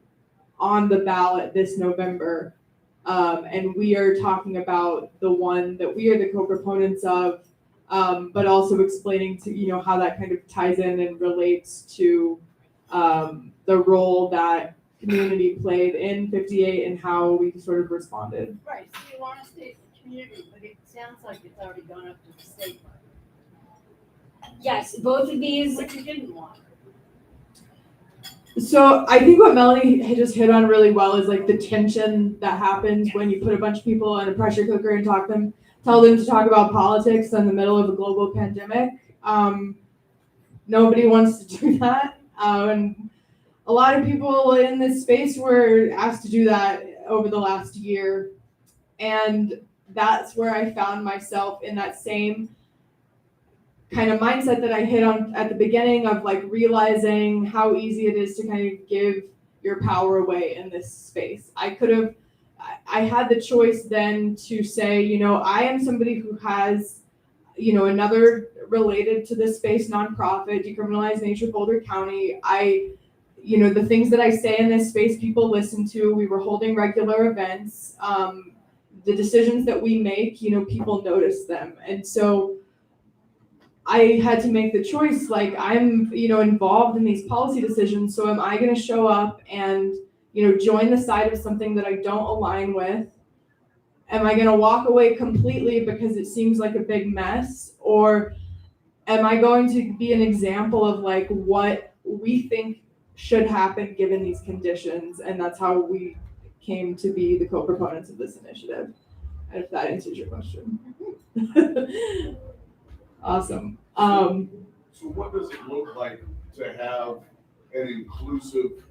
on the ballot this November. And we are talking about the one that we are the co-proponents of, but also explaining to, how that kind of ties in and relates to the role that community played in 58 and how we sort of responded. Right, so you want to state the community, but it sounds like it's already gone up to the state. Yes, both of these. What you didn't want. So I think what Melanie had just hit on really well is like the tension that happens when you put a bunch of people in a pressure cooker and talk them. tell them to talk about politics in the middle of a global pandemic. Nobody wants to do that. And a lot of people in this space were asked to do that over the last year. And that's where I found myself in that same kind of mindset that I hit on at the beginning of like realizing how easy it is to kind of give your power away in this space. I had the choice then to say, you know, I am somebody who has, you know, another related to this space nonprofit, Decriminalize Nature Boulder County. You know, the things that I say in this space, people listen to. We were holding regular events. The decisions that we make, you know, people notice them. And so I had to make the choice, like, I'm, you know, involved in these policy decisions. So am I going to show up and, you know, join the side of something that I don't align with? Am I going to walk away completely because it seems like a big mess? Or am I going to be an example of like what we think should happen given these conditions? And that's how we came to be the co-proponents of this initiative. And if that answers your question. Awesome. So what does it look like to have an inclusive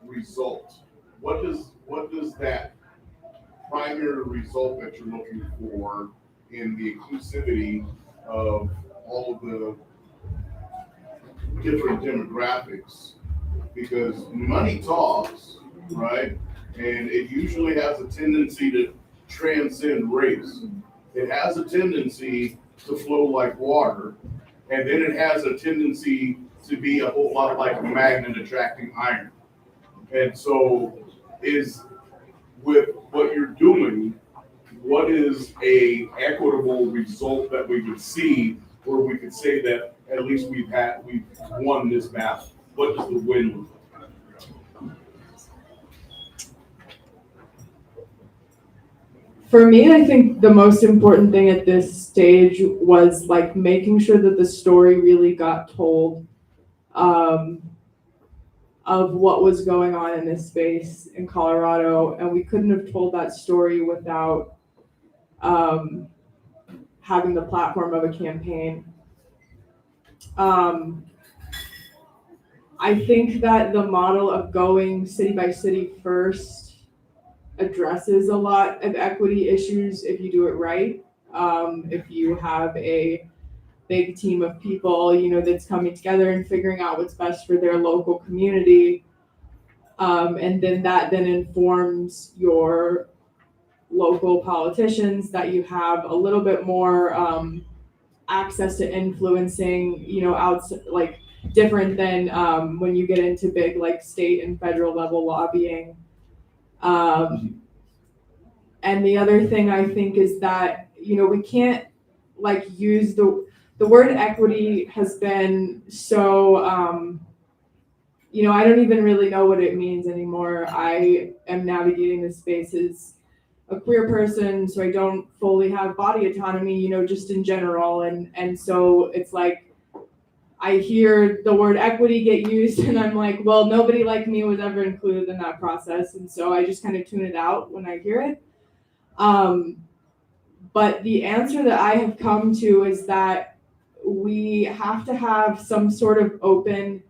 result? What does that primary result that you're looking for in the inclusivity of all of the different demographics? Because money talks, right? And it usually has a tendency to transcend race. It has a tendency to flow like water, and then it has a tendency to be a whole lot like a magnet attracting iron. And so with what you're doing, what is a equitable result that we could see where we could say that at least we've won this battle? What does the win look like? For me, I think the most important thing at this stage was like making sure that the story really got told of what was going on in this space in Colorado. And we couldn't have told that story without having the platform of a campaign. I think that the model of going city by city first addresses a lot of equity issues if you do it right. If you have a big team of people, you know, that's coming together and figuring out what's best for their local community. And then that then informs your local politicians, that you have a little bit more access to influencing, you know, outside, like different than when you get into big like state and federal level lobbying. And the other thing I think is that, you know, we can't like use the word equity has been so, you know, I don't even really know what it means anymore. I am navigating this space as a queer person, so I don't fully have body autonomy, you know, just in general. And so it's like, I hear the word equity get used and I'm like, well, nobody like me was ever included in that process. And so I just kind of tune it out when I hear it. But the answer that I have come to is that we have to have some sort of open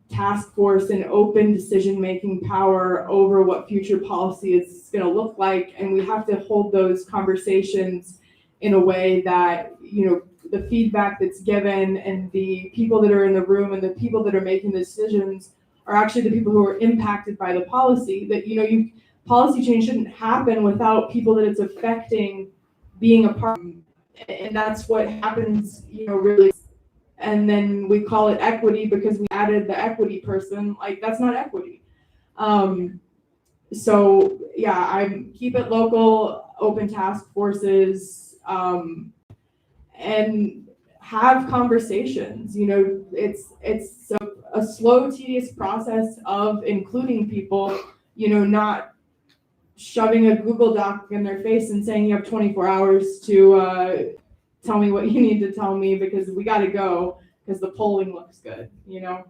task force and open decision-making power over what future policy is going to look like. And we have to hold those conversations in a way that, you know, the feedback that's given and the people that are in the room and the people that are making the decisions are actually the people who are impacted by the policy. That, you know, policy change shouldn't happen without people that it's affecting being a part of. And that's what happens, you know, really. And then we call it equity because we added the equity person. Like, that's not equity. So yeah, I keep it local, open task forces, and have conversations. You know, it's a slow, tedious process of including people, you know, not shoving a Google Doc in their face and saying you have 24 hours to tell me what you need to tell me because we got to go because the polling looks good, you know?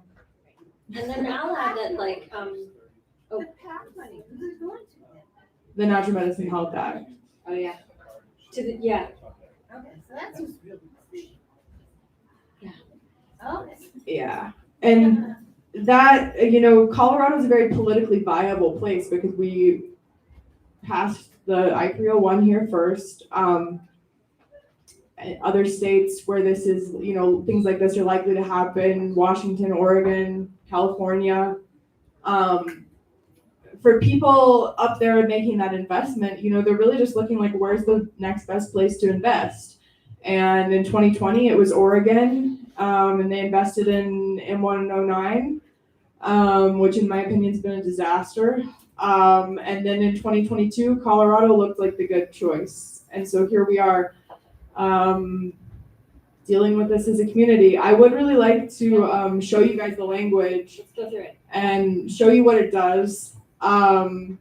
And then I'll add that, like, The PAC money, who's going to it? The Natural Medicine Health Act. oh yeah. Yeah, Okay, so that's who's. Yeah. Okay. Yeah. And that, Colorado is a very politically viable place because we passed the I-301 here first. Other states where this is, things like this are likely to happen, Washington, Oregon, California. For people up there making that investment, they're really just looking like, where's the next best place to invest? And in 2020, it was Oregon, and they invested in M109, which in my opinion has been a disaster. And then in 2022, Colorado looked like the good choice. And so here we are, dealing with this as a community. I would really like to show you guys the language. let's go through it. And show you what it does, and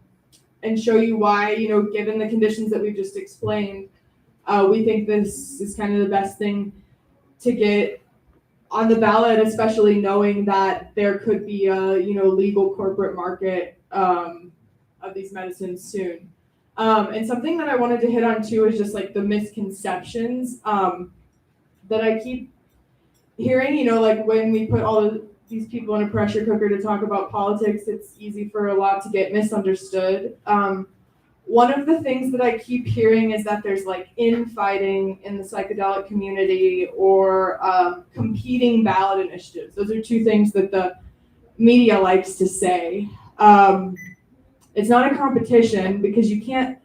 show you why, given the conditions that we've just explained, we think this is kind of the best thing to get on the ballot, especially knowing that there could be a, legal corporate market of these medicines soon. And something that I wanted to hit on too is just like the misconceptions that I keep hearing, like when we put all of these people in a pressure cooker to talk about politics, it's easy for a lot to get misunderstood. One of the things that I keep hearing is that there's like infighting in the psychedelic community or competing ballot initiatives. Those are two things that the media likes to say. It's not a competition because you can't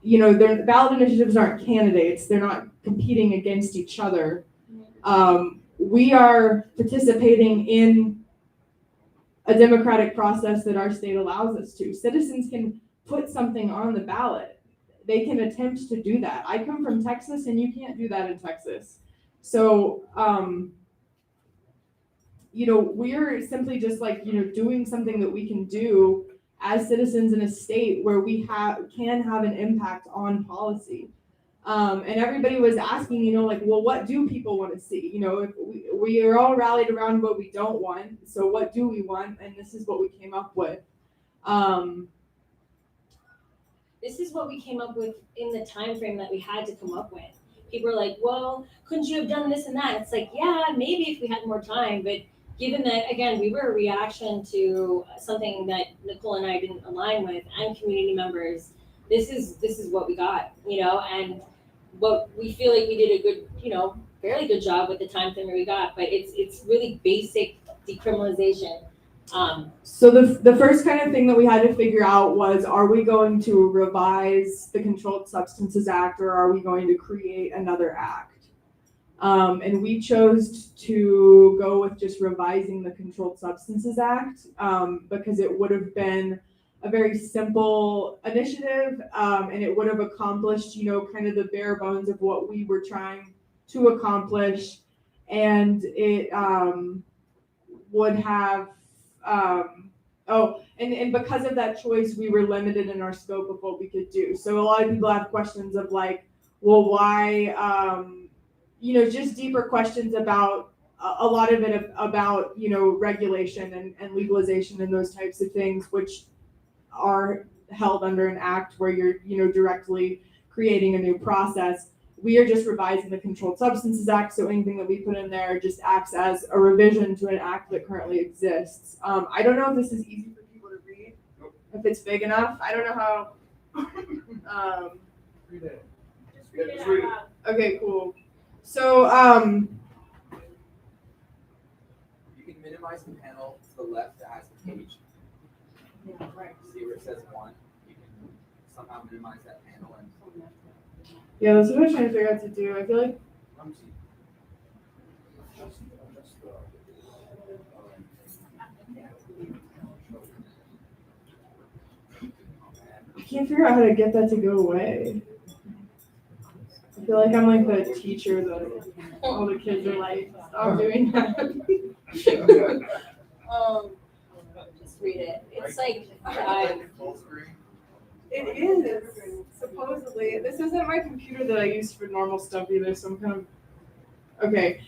their ballot initiatives aren't candidates. They're not competing against each other. We are participating in a democratic process that our state allows us to. Citizens can put something on the ballot. They can attempt to do that. I come from Texas and you can't do that in Texas. So, we're simply just doing something that we can do as citizens in a state where we can have an impact on policy. And everybody was asking, well, what do people want to see? If we are all rallied around what we don't want. So what do we want? And this is what we came up with. This is what we came up with in the time frame that we had to come up with. People are like, well, couldn't you have done this and that? It's like, yeah, maybe if we had more time, but given that, again, we were a reaction to something that Nicole and I didn't align with and community members, this is what we got, and what we feel like we did a good, fairly good job with the time frame that we got, but it's really basic decriminalization. So the first kind of thing that we had to figure out was, are we going to revise the Controlled Substances Act or are we going to create another act? And we chose to go with just revising the Controlled Substances Act because it would have been a very simple initiative and it would have accomplished, kind of the bare bones of what we were trying to accomplish. And it would have, and because of that choice, we were limited in our scope of what we could do. So a lot of people have questions of like, well, why, just deeper questions about a lot of it about, regulation and legalization and those types of things, which are held under an act where you're, directly creating a new process. We are just revising the Controlled Substances Act, so anything that we put in there just acts as a revision to an act that currently exists. I don't know if this is easy for people to read, if it's big enough. I don't know how. Read it. Just read it out loud. Okay, cool. So, You can minimize the panel to the left that has the page. Yeah, right. See where it says 1. You can somehow minimize that panel and. yeah, that's what I was trying to figure out to do. I feel like I can't figure out how to get that to go away. I feel like I'm like the teacher that all the kids are like, stop doing that. Just read it. It's like, It is, supposedly. This isn't my computer that I use for normal stuff either, so I'm kind of, okay.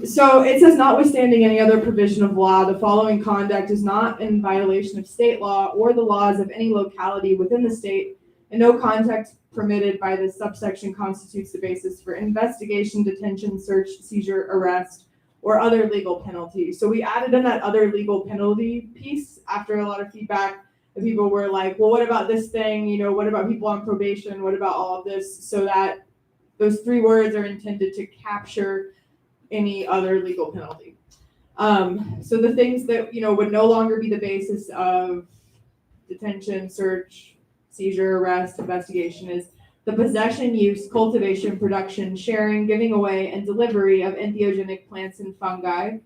So it says, notwithstanding any other provision of law, the following conduct is not in violation of state law or the laws of any locality within the state, and no conduct permitted by this subsection constitutes the basis for investigation, detention, search, seizure, arrest, or other legal penalty. So we added in that other legal penalty piece after a lot of feedback. And people were like, well, what about this thing? You know, what about people on probation? What about all of this? So that those 3 words are intended to capture any other legal penalty. So the things that, you know, would no longer be the basis of detention, search, seizure, arrest, investigation is the possession, use, cultivation, production, sharing, giving away, and delivery of entheogenic plants and fungi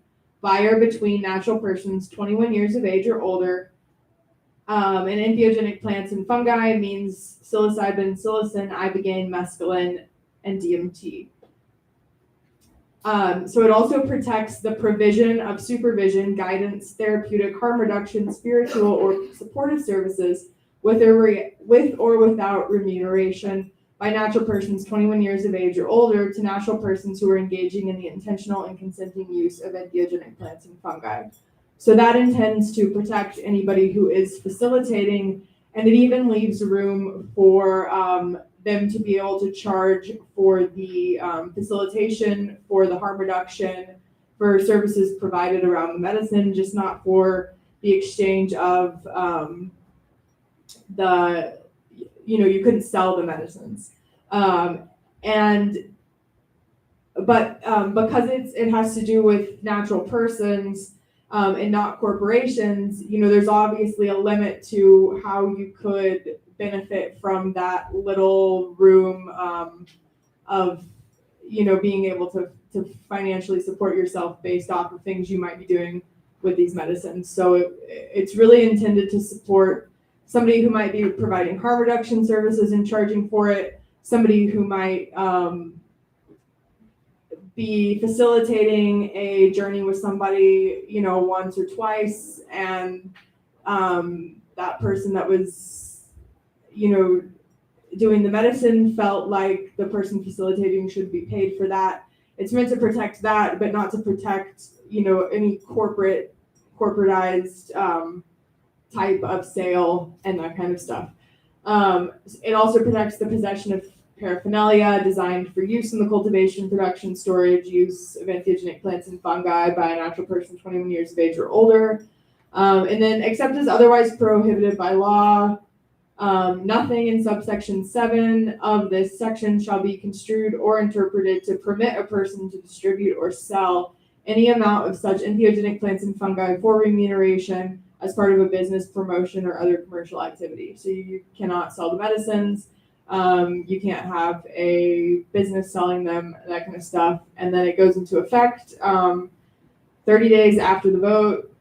by or between natural persons 21 years of age or older. And entheogenic plants and fungi means psilocybin, psilocin, ibogaine, mescaline, and DMT. So it also protects the provision of supervision, guidance, therapeutic, harm reduction, spiritual, or supportive services with or without remuneration by natural persons 21 years of age or older to natural persons who are engaging in the intentional and consenting use of entheogenic plants and fungi. So that intends to protect anybody who is facilitating, and it even leaves room for them to be able to charge for the facilitation, for the harm reduction, for services provided around the medicine, just not for the exchange of you couldn't sell the medicines. But because it has to do with natural persons and not corporations, you know, there's obviously a limit to how you could benefit from that little room of, you know, being able to financially support yourself based off of things you might be doing with these medicines. So it's really intended to support somebody who might be providing harm reduction services and charging for it, somebody who might be facilitating a journey with somebody, you know, once or twice, and that person that was, you know, doing the medicine felt like the person facilitating should be paid for that. It's meant to protect that, but not to protect, you know, any corporatized type of sale and that kind of stuff. It also protects the possession of paraphernalia designed for use in the cultivation, production, storage, use of entheogenic plants and fungi by a natural person 21 years of age or older. And then, except as otherwise prohibited by law, nothing in subsection 7 of this section shall be construed or interpreted to permit a person to distribute or sell any amount of such entheogenic plants and fungi for remuneration as part of a business, promotion, or other commercial activity. So you cannot sell the medicines, you can't have a business selling them, that kind of stuff. And then it goes into effect 30 days after the vote,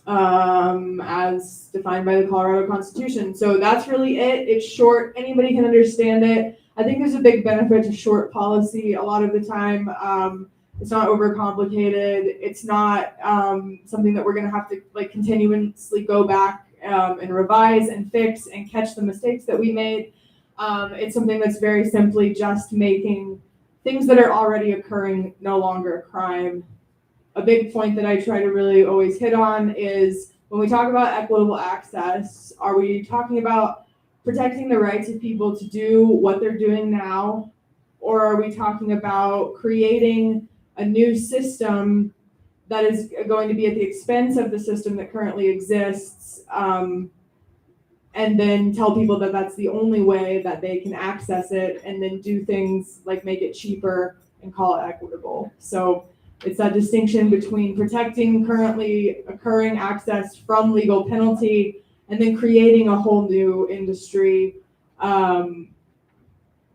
as defined by the Colorado Constitution. So that's really it. It's short. Anybody can understand it. I think there's a big benefit to short policy a lot of the time. It's not overcomplicated. It's not something that we're going to have to like continuously go back and revise and fix and catch the mistakes that we made. It's something that's very simply just making things that are already occurring no longer a crime. A big point that I try to really always hit on is when we talk about equitable access, are we talking about protecting the rights of people to do what they're doing now? Or are we talking about creating a new system that is going to be at the expense of the system that currently exists, and then tell people that that's the only way that they can access it, and then do things like make it cheaper and call it equitable? So it's that distinction between protecting currently occurring access from legal penalty and then creating a whole new industry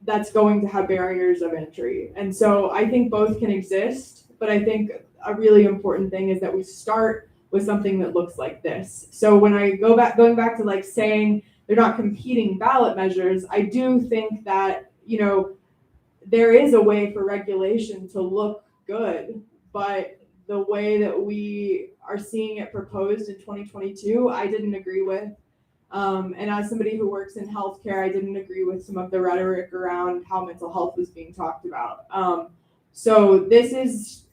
that's going to have barriers of entry. And so I think both can exist, but I think a really important thing is that we start with something that looks like this. So when I going back to like saying they're not competing ballot measures, I do think that, you know, there is a way for regulation to look good, but the way that we are seeing it proposed in 2022, I didn't agree with. And as somebody who works in healthcare, I didn't agree with some of the rhetoric around how mental health was being talked about. So this is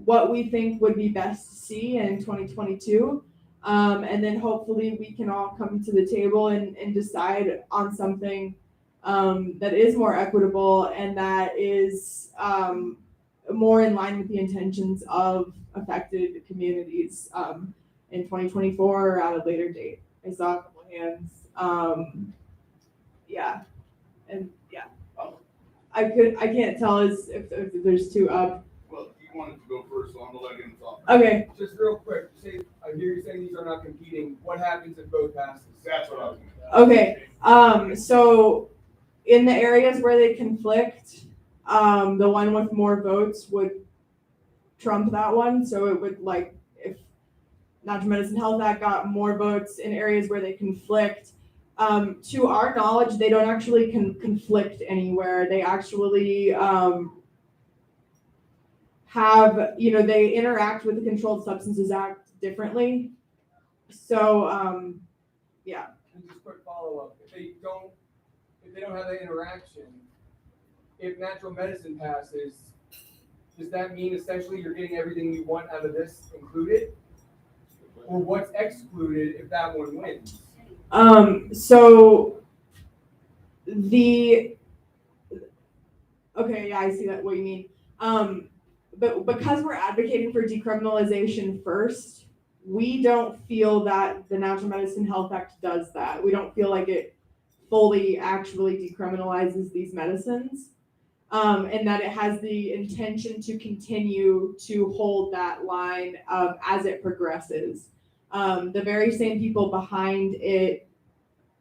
what we think would be best to see in 2022. And then hopefully we can all come to the table and decide on something that is more equitable and that is more in line with the intentions of affected communities in 2024 or at a later date. I saw a couple hands. Yeah, and yeah, I can't tell if there's two up. Well, you wanted to go first, so I'm gonna let him talk. Okay. Just real quick, I hear you saying these are not competing. What happens if both passes? That's what I was gonna Okay. So in the areas where they conflict, the one with more votes would trump that one. So it would, like, if Natural Medicine Health Act got more votes in areas where they conflict, to our knowledge, they don't actually conflict anywhere. They actually have, they interact with the Controlled Substances Act differently. So, yeah. And just quick follow-up, if they don't have that interaction, if natural medicine passes, does that mean essentially you're getting everything you want out of this included? Or what's excluded if that one wins? So okay, yeah, I see that what you mean. But because we're advocating for decriminalization first, we don't feel that the Natural Medicine Health Act does that. We don't feel like it fully actually decriminalizes these medicines, and that it has the intention to continue to hold that line as it progresses. The very same people behind it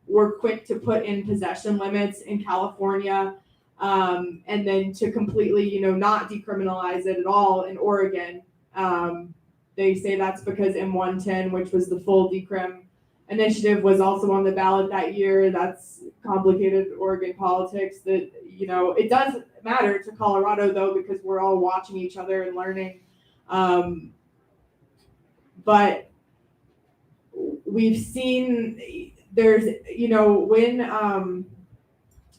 were quick to put in possession limits in California, and then to completely, not decriminalize it at all in Oregon. They say that's because M110, which was the full decrim initiative, was also on the ballot that year. That's complicated Oregon politics. That, it does matter to Colorado though, because we're all watching each other and learning. But we've seen there's,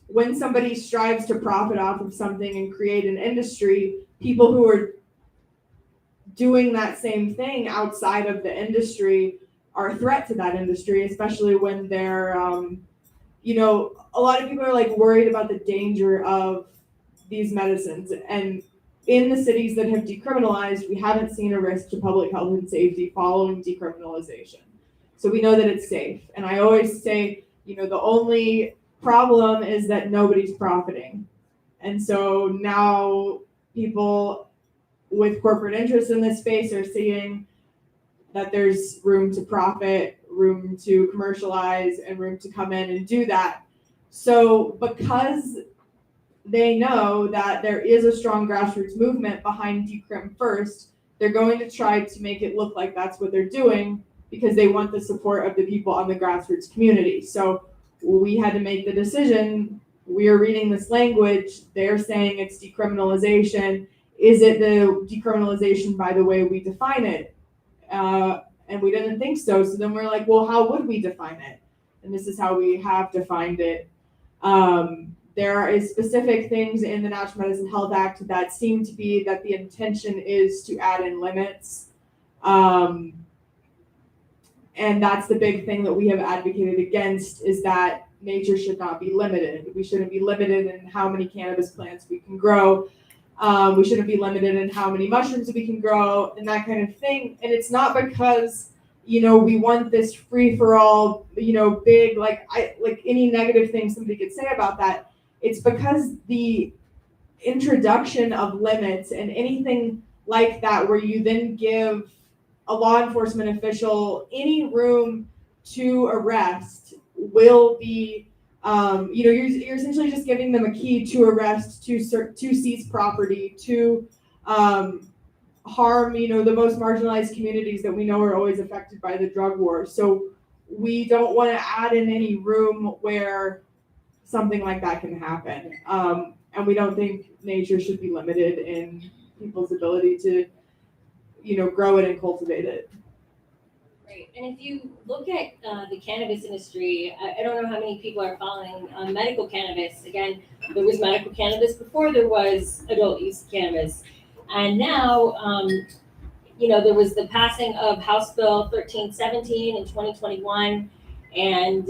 when somebody strives to profit off of something and create an industry, people who are doing that same thing outside of the industry are a threat to that industry, especially when they're, a lot of people are like worried about the danger of these medicines. And in the cities that have decriminalized, we haven't seen a risk to public health and safety following decriminalization. So we know that it's safe. And I always say, the only problem is that nobody's profiting. And so now people with corporate interests in this space are seeing that there's room to profit, room to commercialize, and room to come in and do that. So because they know that there is a strong grassroots movement behind Decrim First, they're going to try to make it look like that's what they're doing because they want the support of the people on the grassroots community. So we had to make the decision. We are reading this language. They're saying it's decriminalization. Is it the decriminalization by the way we define it? And we didn't think so. So then we're like, well, how would we define it? And this is how we have defined it. There is specific things in the Natural Medicine Health Act that seem to be that the intention is to add in limits. And that's the big thing that we have advocated against, is that nature should not be limited. We shouldn't be limited in how many cannabis plants we can grow. We shouldn't be limited in how many mushrooms we can grow and that kind of thing. And it's not because, we want this free for all, big, like any negative thing somebody could say about that. It's because the introduction of limits and anything like that, where you then give a law enforcement official any room to arrest, will be, you're essentially just giving them a key to arrest, to seize property, to harm, the most marginalized communities that we know are always affected by the drug war. So we don't want to add in any room where something like that can happen. And we don't think nature should be limited in people's ability to, grow it and cultivate it. Right, and if you look at the cannabis industry, I don't know how many people are following medical cannabis. Again, there was medical cannabis before there was adult use cannabis. And now, there was the passing of House Bill 1317 in 2021, and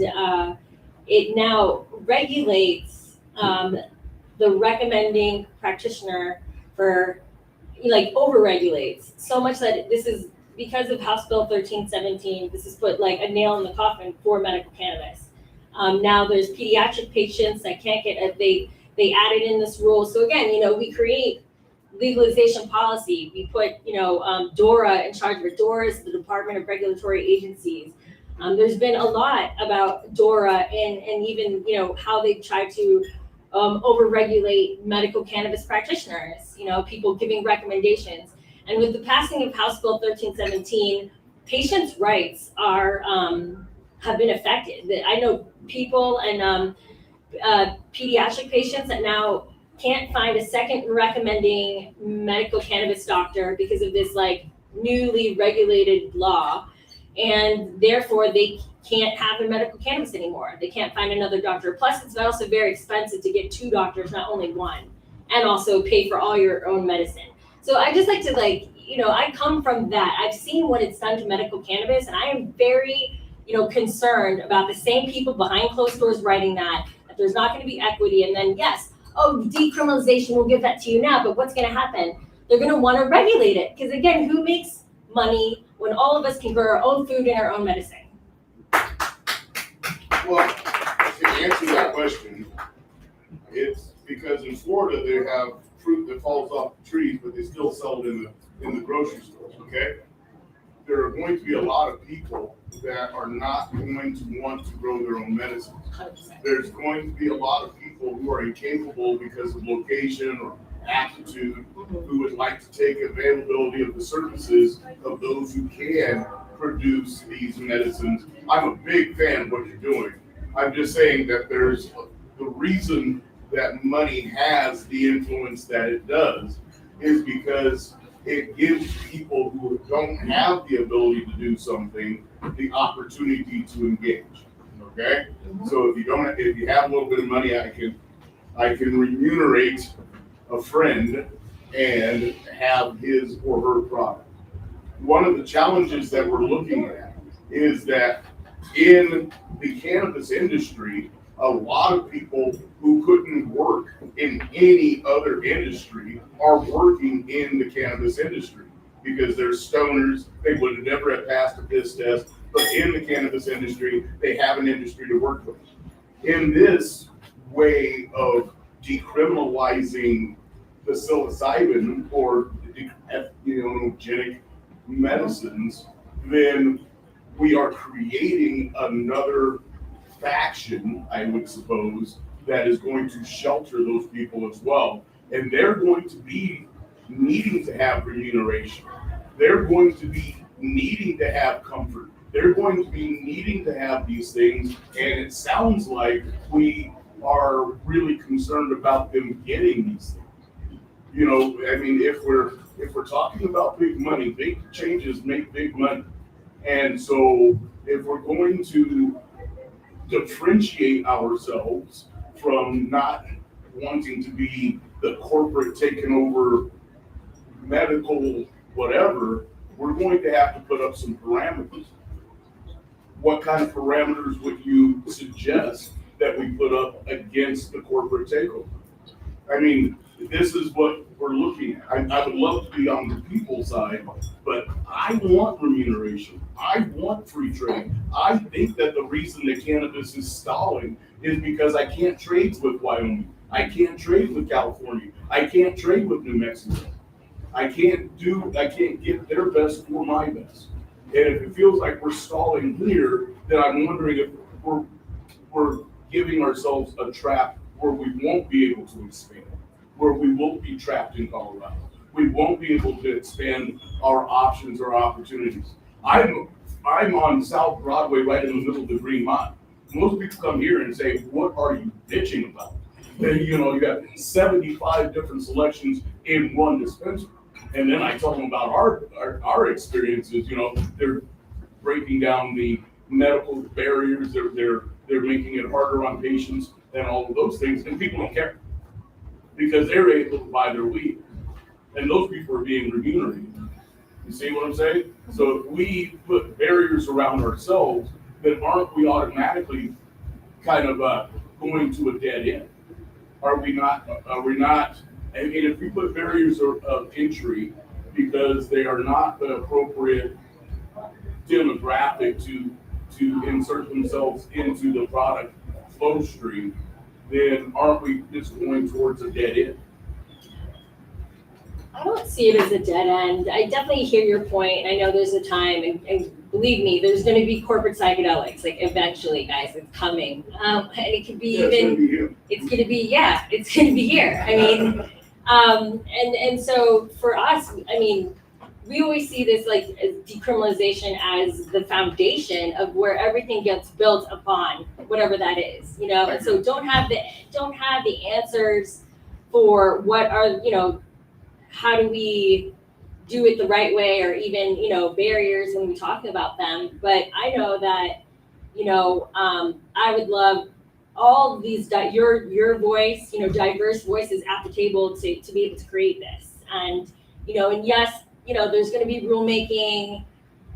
it now regulates the recommending practitioner for like over-regulates so much that this is because of House Bill 1317. This has put like a nail in the coffin for medical cannabis. Now there's pediatric patients that can't get they added in this rule. So again, we create legalization policy. We put DORA in charge of it. DORA is the Department of Regulatory Agencies. There's been a lot about DORA and even how they try to over-regulate medical cannabis practitioners, people giving recommendations. And with the passing of House Bill 1317, patients' rights are have been affected. I know people and pediatric patients that now can't find a second recommending medical cannabis doctor because of this like newly regulated law, and therefore they can't have their medical cannabis anymore. They can't find another doctor. Plus, it's also very expensive to get 2 doctors, not only 1, and also pay for all your own medicine. So I just like to I come from that. I've seen what it's done to medical cannabis, and I am very, concerned about the same people behind closed doors writing that there's not going to be equity. And then yes, decriminalization, we'll give that to you now, but what's going to happen? They're going to want to regulate it because again, who makes money when all of us can grow our own food and our own medicine? Well, to answer that question, it's because in Florida they have fruit that falls off the trees, but they still sell it in the grocery stores. Okay, there are going to be a lot of people that are not going to want to grow their own medicine. 100%. There's going to be a lot of people who are incapable because of location or aptitude, who would like to take availability of the services of those who can produce these medicines. I'm a big fan of what you're doing. I'm just saying that there's the reason that money has the influence that it does is because it gives people who don't have the ability to do something the opportunity to engage. Okay? So if you have a little bit of money, I can remunerate a friend and have his or her product. One of the challenges that we're looking at is that in the cannabis industry, a lot of people who couldn't work in any other industry are working in the cannabis industry because they're stoners. They would never have passed a piss test, but in the cannabis industry, they have an industry to work with. In this way of decriminalizing the psilocybin or hallucinogenic medicines, then we are creating another faction, I would suppose, that is going to shelter those people as well. And they're going to be needing to have remuneration. They're going to be needing to have comfort. They're going to be needing to have these things. And it sounds like we are really concerned about them getting these things. If we're talking about big money, big changes make big money. And so if we're going to differentiate ourselves from not wanting to be the corporate taking over medical whatever, we're going to have to put up some parameters. What kind of parameters would you suggest that we put up against the corporate takeover? This is what we're looking at. I would love to be on the people side, but I want remuneration. I want free trade. I think that the reason that cannabis is stalling is because I can't trade with Wyoming. I can't trade with California. I can't trade with New Mexico. I can't get their best for my best. And if it feels like we're stalling here, then I'm wondering if we're giving ourselves a trap where we won't be able to expand, where we won't be trapped in Colorado. We won't be able to expand our options or opportunities. I'm on South Broadway right in the middle of the Green Mile. Most people come here and say, what are you bitching about? You got 75 different selections in one dispensary. And then I tell them about our experiences. They're breaking down the medical barriers. They're making it harder on patients and all of those things. And people don't care because they're able to buy their weed. And those people are being remunerated. You see what I'm saying? So if we put barriers around ourselves, then aren't we automatically kind of going to a dead end? are we not, and if we put barriers of entry because they are not the appropriate demographic to insert themselves into the product flow stream, then aren't we just going towards a dead end? I don't see it as a dead end. I definitely hear your point, and I know there's a time, and believe me, there's going to be corporate psychedelics. Like eventually, guys, it's coming. And it could be it's going to be it's going to be here. I mean, and so for us, I mean, we always see this like decriminalization as the foundation of where everything gets built upon, whatever that is, you know. And so don't have the answers for what are, you know, how do we do it the right way, or even, you know, barriers when we talk about them. But I know that, you know, I would love all of these, your voice, you know, diverse voices at the table to be able to create this. And, you know, and yes, you know, there's going to be rulemaking,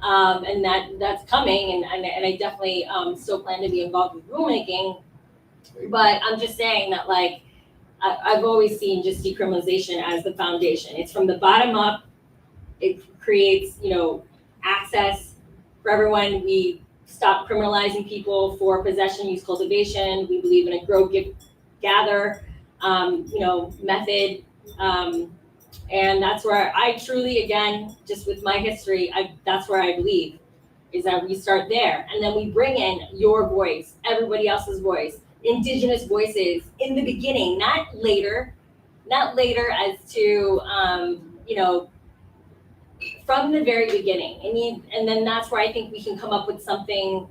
and that's coming, and I definitely still plan to be involved with rulemaking. But I'm just saying that, like, I've always seen just decriminalization as the foundation. It's from the bottom up. It creates, you know, access for everyone. We stop criminalizing people for possession, use, cultivation. We believe in a grow, give, gather, you know, method. And that's where I truly, again, just with my history, that's where I believe, is that we start there. And then we bring in your voice, everybody else's voice, indigenous voices in the beginning, not later as to, you know, from the very beginning. I mean, and then that's where I think we can come up with something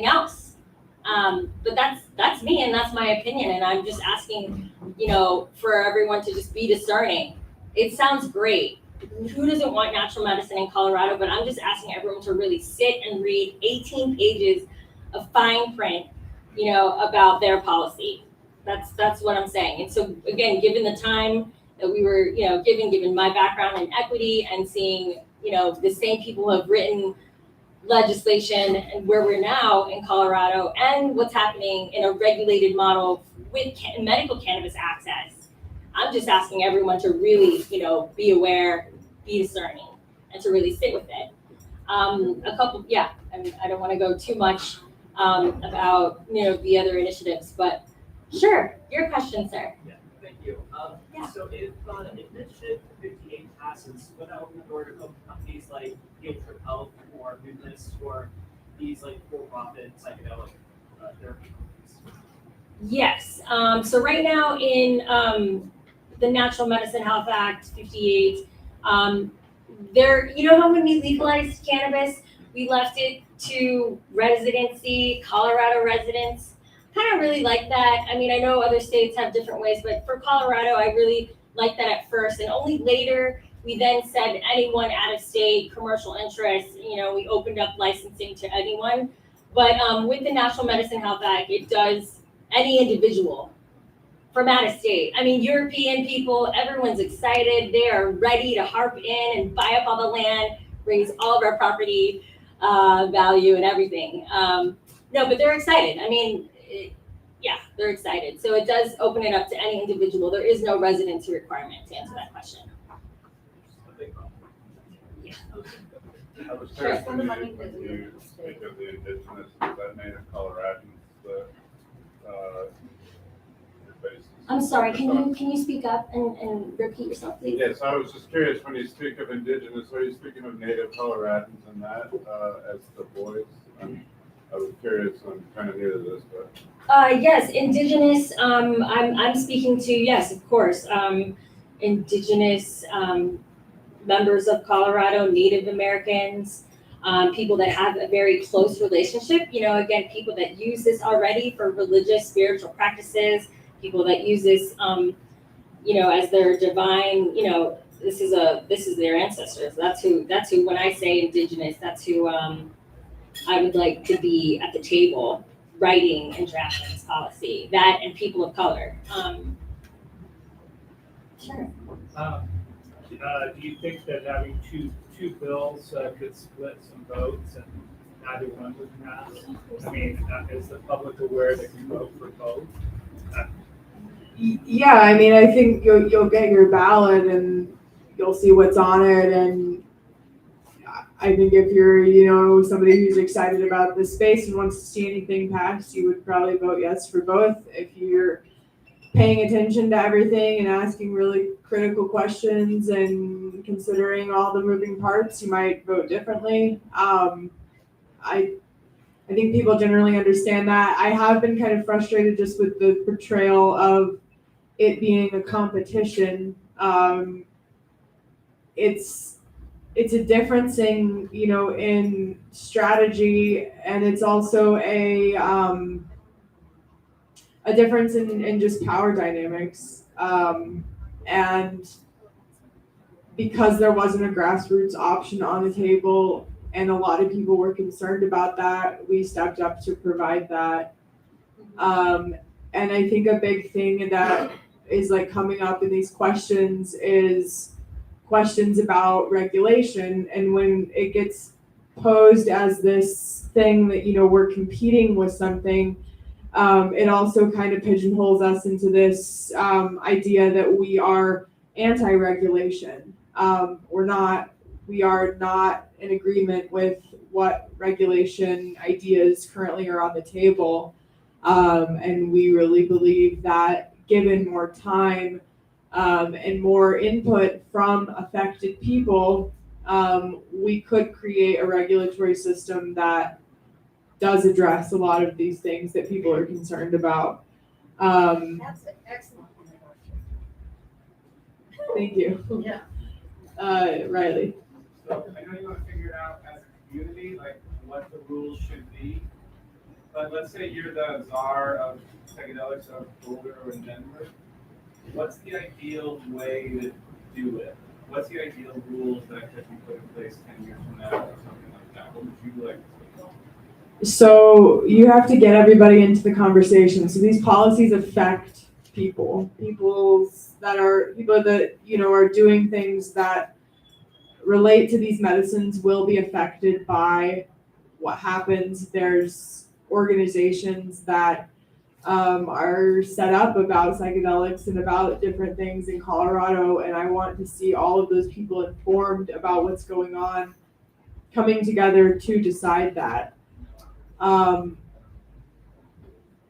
else. But that's me, and that's my opinion. And I'm just asking, you know, for everyone to just be discerning. It sounds great. Who doesn't want natural medicine in Colorado? But I'm just asking everyone to really sit and read 18 pages of fine print, you know, about their policy. That's what I'm saying. And so again, given the time that we were, you know, given my background in equity and seeing, you know, the same people who have written legislation and where we're now in Colorado, and what's happening in a regulated model with medical cannabis access, I'm just asking everyone to really, you know, be aware, be discerning, and to really sit with it. I mean, I don't want to go too much about, you know, the other initiatives, but sure, your question, sir. Yeah, thank you. So if Initiative 58 passes, would that open the door to companies like Future Health or Nucleus or these like for-profit psychedelic therapy companies? Yes. So right now in the Natural Medicine Health Act 58, there, you know how when we legalized cannabis, we left it to residency, Colorado residents. Kind of really like that. I mean, I know other states have different ways, but for Colorado, I really liked that at first. And only later, we then said anyone out of state, commercial interest, you know, we opened up licensing to anyone. But with the National Medicine Health Act, it does any individual from out of state. I mean, European people, everyone's excited. They are ready to harp in and buy up all the land, raise all of our property value and everything. No, but they're excited. I mean, they're excited. So it does open it up to any individual. There is no residency requirement to answer that question. Yeah. I was curious when you speak of the indigenous, is that native Coloradans basis? I'm sorry, can you speak up and repeat yourself, please? Yes, I was just curious, when you speak of indigenous, are you speaking of native Coloradans and that as the voice? I was curious, I'm kind of new to this, but. Yes, indigenous, I'm speaking to, yes, of course, indigenous members of Colorado, Native Americans, people that have a very close relationship, you know, again, people that use this already for religious, spiritual practices, people that use this, you know, as their divine, you know, this is their ancestors. That's who, when I say indigenous, that's who I would like to be at the table writing and drafting this policy, that and people of color. Sure. Do you think that having two bills could split some votes and neither one would pass? I mean, is the public aware that you vote for both? Yeah, I mean, I think you'll get your ballot and you'll see what's on it, and I think if you're, somebody who's excited about this space and wants to see anything passed, you would probably vote yes for both. If you're paying attention to everything and asking really critical questions and considering all the moving parts, you might vote differently. I think people generally understand that. I have been kind of frustrated just with the portrayal of it being a competition. It's a difference in in strategy, and it's also a difference in just power dynamics. And because there wasn't a grassroots option on the table, and a lot of people were concerned about that, we stepped up to provide that. And I think a big thing that is like coming up in these questions is questions about regulation. And when it gets posed as this thing that, we're competing with something, it also kind of pigeonholes us into this idea that we are anti-regulation. We are not in agreement with what regulation ideas currently are on the table. And we really believe that given more time and more input from affected people, we could create a regulatory system that does address a lot of these things that people are concerned about. That's an excellent question. Thank you. Yeah. Riley. So I know you want to figure it out as a community, like what the rules should be. But let's say you're the czar of psychedelics of Boulder or in Denver. What's the ideal way to do it? What's the ideal rules that could be put in place 10 years from now or something like that? What would you like to see? So you have to get everybody into the conversation. So these policies affect people that are doing things that relate to these medicines will be affected by what happens. There's organizations that are set up about psychedelics and about different things in Colorado, and I want to see all of those people informed about what's going on, coming together to decide that.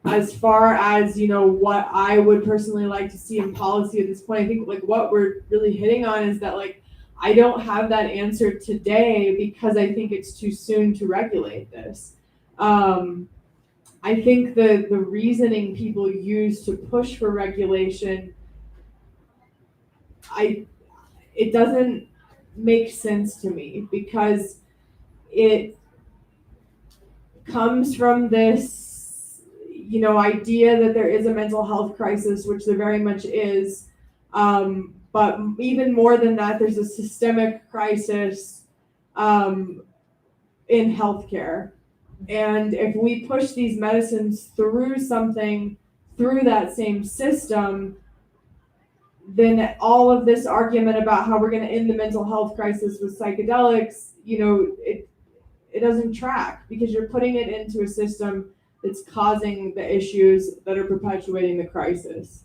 As far as what I would personally like to see in policy at this point, I think like what we're really hitting on is that like I don't have that answer today because I think it's too soon to regulate this. I think the reasoning people use to push for regulation, it doesn't make sense to me because it comes from this idea that there is a mental health crisis, which there very much is. But even more than that, there's a systemic crisis in healthcare. And if we push these medicines through that same system, then all of this argument about how we're going to end the mental health crisis with psychedelics, it doesn't track because you're putting it into a system that's causing the issues that are perpetuating the crisis.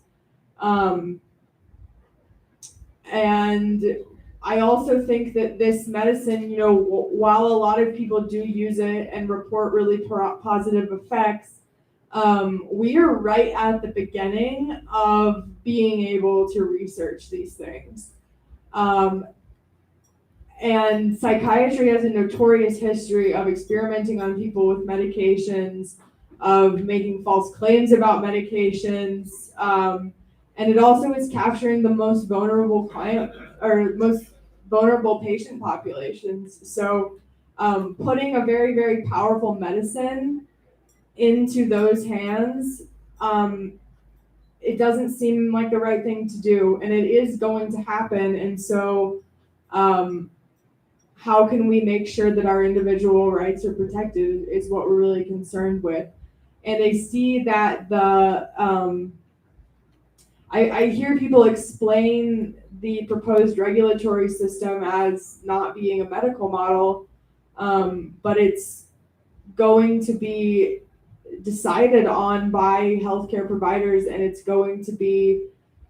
And I also think that this medicine, while a lot of people do use it and report really positive effects, we are right at the beginning of being able to research these things. And psychiatry has a notorious history of experimenting on people with medications, of making false claims about medications, and it also is capturing the most vulnerable patient populations. So putting a very, very powerful medicine into those hands, it doesn't seem like the right thing to do, and it is going to happen. And so how can we make sure that our individual rights are protected is what we're really concerned with. And I see that I hear people explain the proposed regulatory system as not being a medical model, but it's going to be decided on by healthcare providers, and it's going to be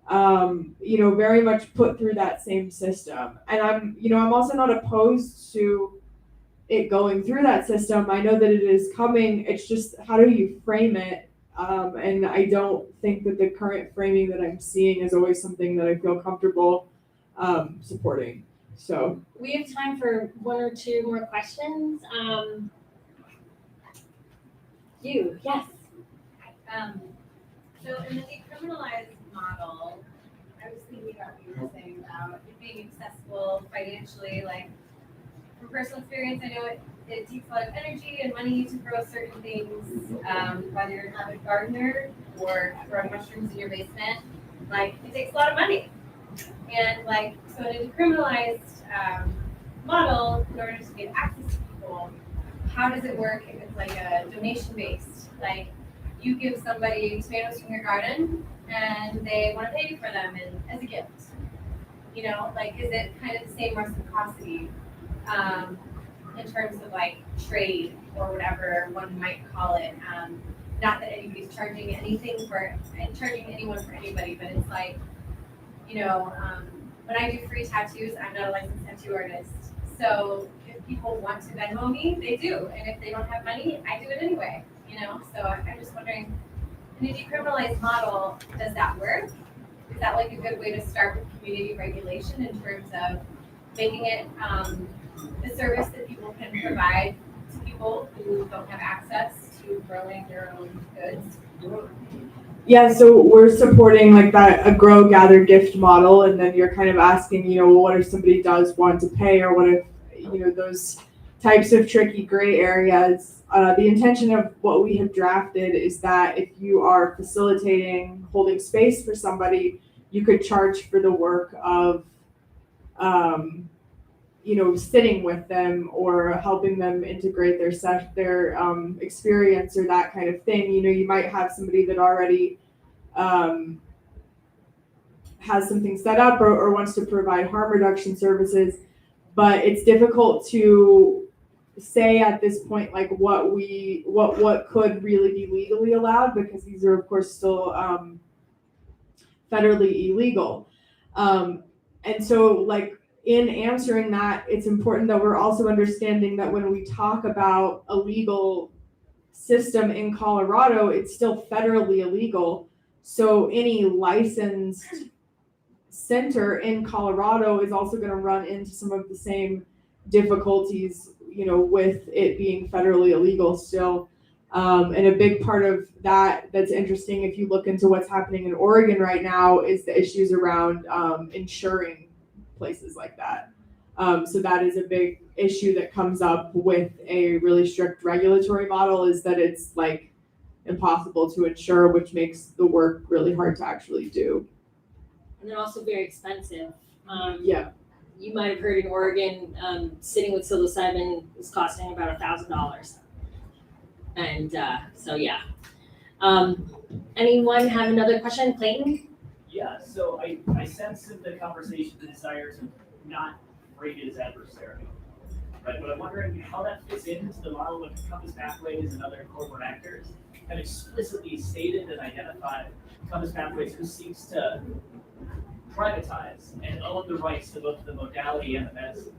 very much put through that same system. And I'm also not opposed to it going through that system. I know that it is coming. It's just, how do you frame it? And I don't think that the current framing that I'm seeing is always something that I feel comfortable supporting. So We have time for one or two more questions. Yes. So in the decriminalized model, I was thinking about what you were saying about it being accessible financially. Like from personal experience, I know it takes a lot of energy and money to grow certain things, whether you're an avid gardener or growing mushrooms in your basement. Like it takes a lot of money. And like, so in a decriminalized model, in order to get access to people, how does it work if it's like a donation based? Like you give somebody tomatoes from your garden and they want to pay you for them and as a gift. Like is it kind of the same reciprocity in terms of like trade or whatever one might call it? Not that anybody's charging anyone for anybody, but it's like, when I do free tattoos, I'm not a licensed tattoo artist. So if people want to Venmo me, they do. And if they don't have money, I do it anyway, So I'm just wondering, in a decriminalized model, does that work? Is that like a good way to start with community regulation in terms of making it a service that people can provide to people who don't have access to growing their own goods? yeah, so we're supporting like that, a grow, gather, gift model, and then you're kind of asking, well, what if somebody does want to pay, or what if, those types of tricky gray areas. The intention of what we have drafted is that if you are facilitating, holding space for somebody, you could charge for the work of, sitting with them or helping them integrate their experience or that kind of thing. You might have somebody that already has something set up or wants to provide harm reduction services, but it's difficult to say at this point like what could really be legally allowed, because these are of course still federally illegal. And so like in answering that, it's important that we're also understanding that when we talk about a legal system in Colorado, it's still federally illegal. So any licensed center in Colorado is also going to run into some of the same difficulties, with it being federally illegal still. And a big part of that's interesting, if you look into what's happening in Oregon right now, is the issues around insuring places like that. So that is a big issue that comes up with a really strict regulatory model, is that it's like impossible to insure, which makes the work really hard to actually do. And they're also very expensive. Yeah. You might have heard in Oregon, sitting with psilocybin is costing about $1,000. And so, yeah. Anyone have another question? Clayton? Yeah, so I sense in the conversation the desire to not frame it as adversarial, right? But I'm wondering how that fits into the model of Compass Pathways and other corporate actors have explicitly stated and identified Compass Pathways who seeks to privatize and own the rights to both the modality and the medicine.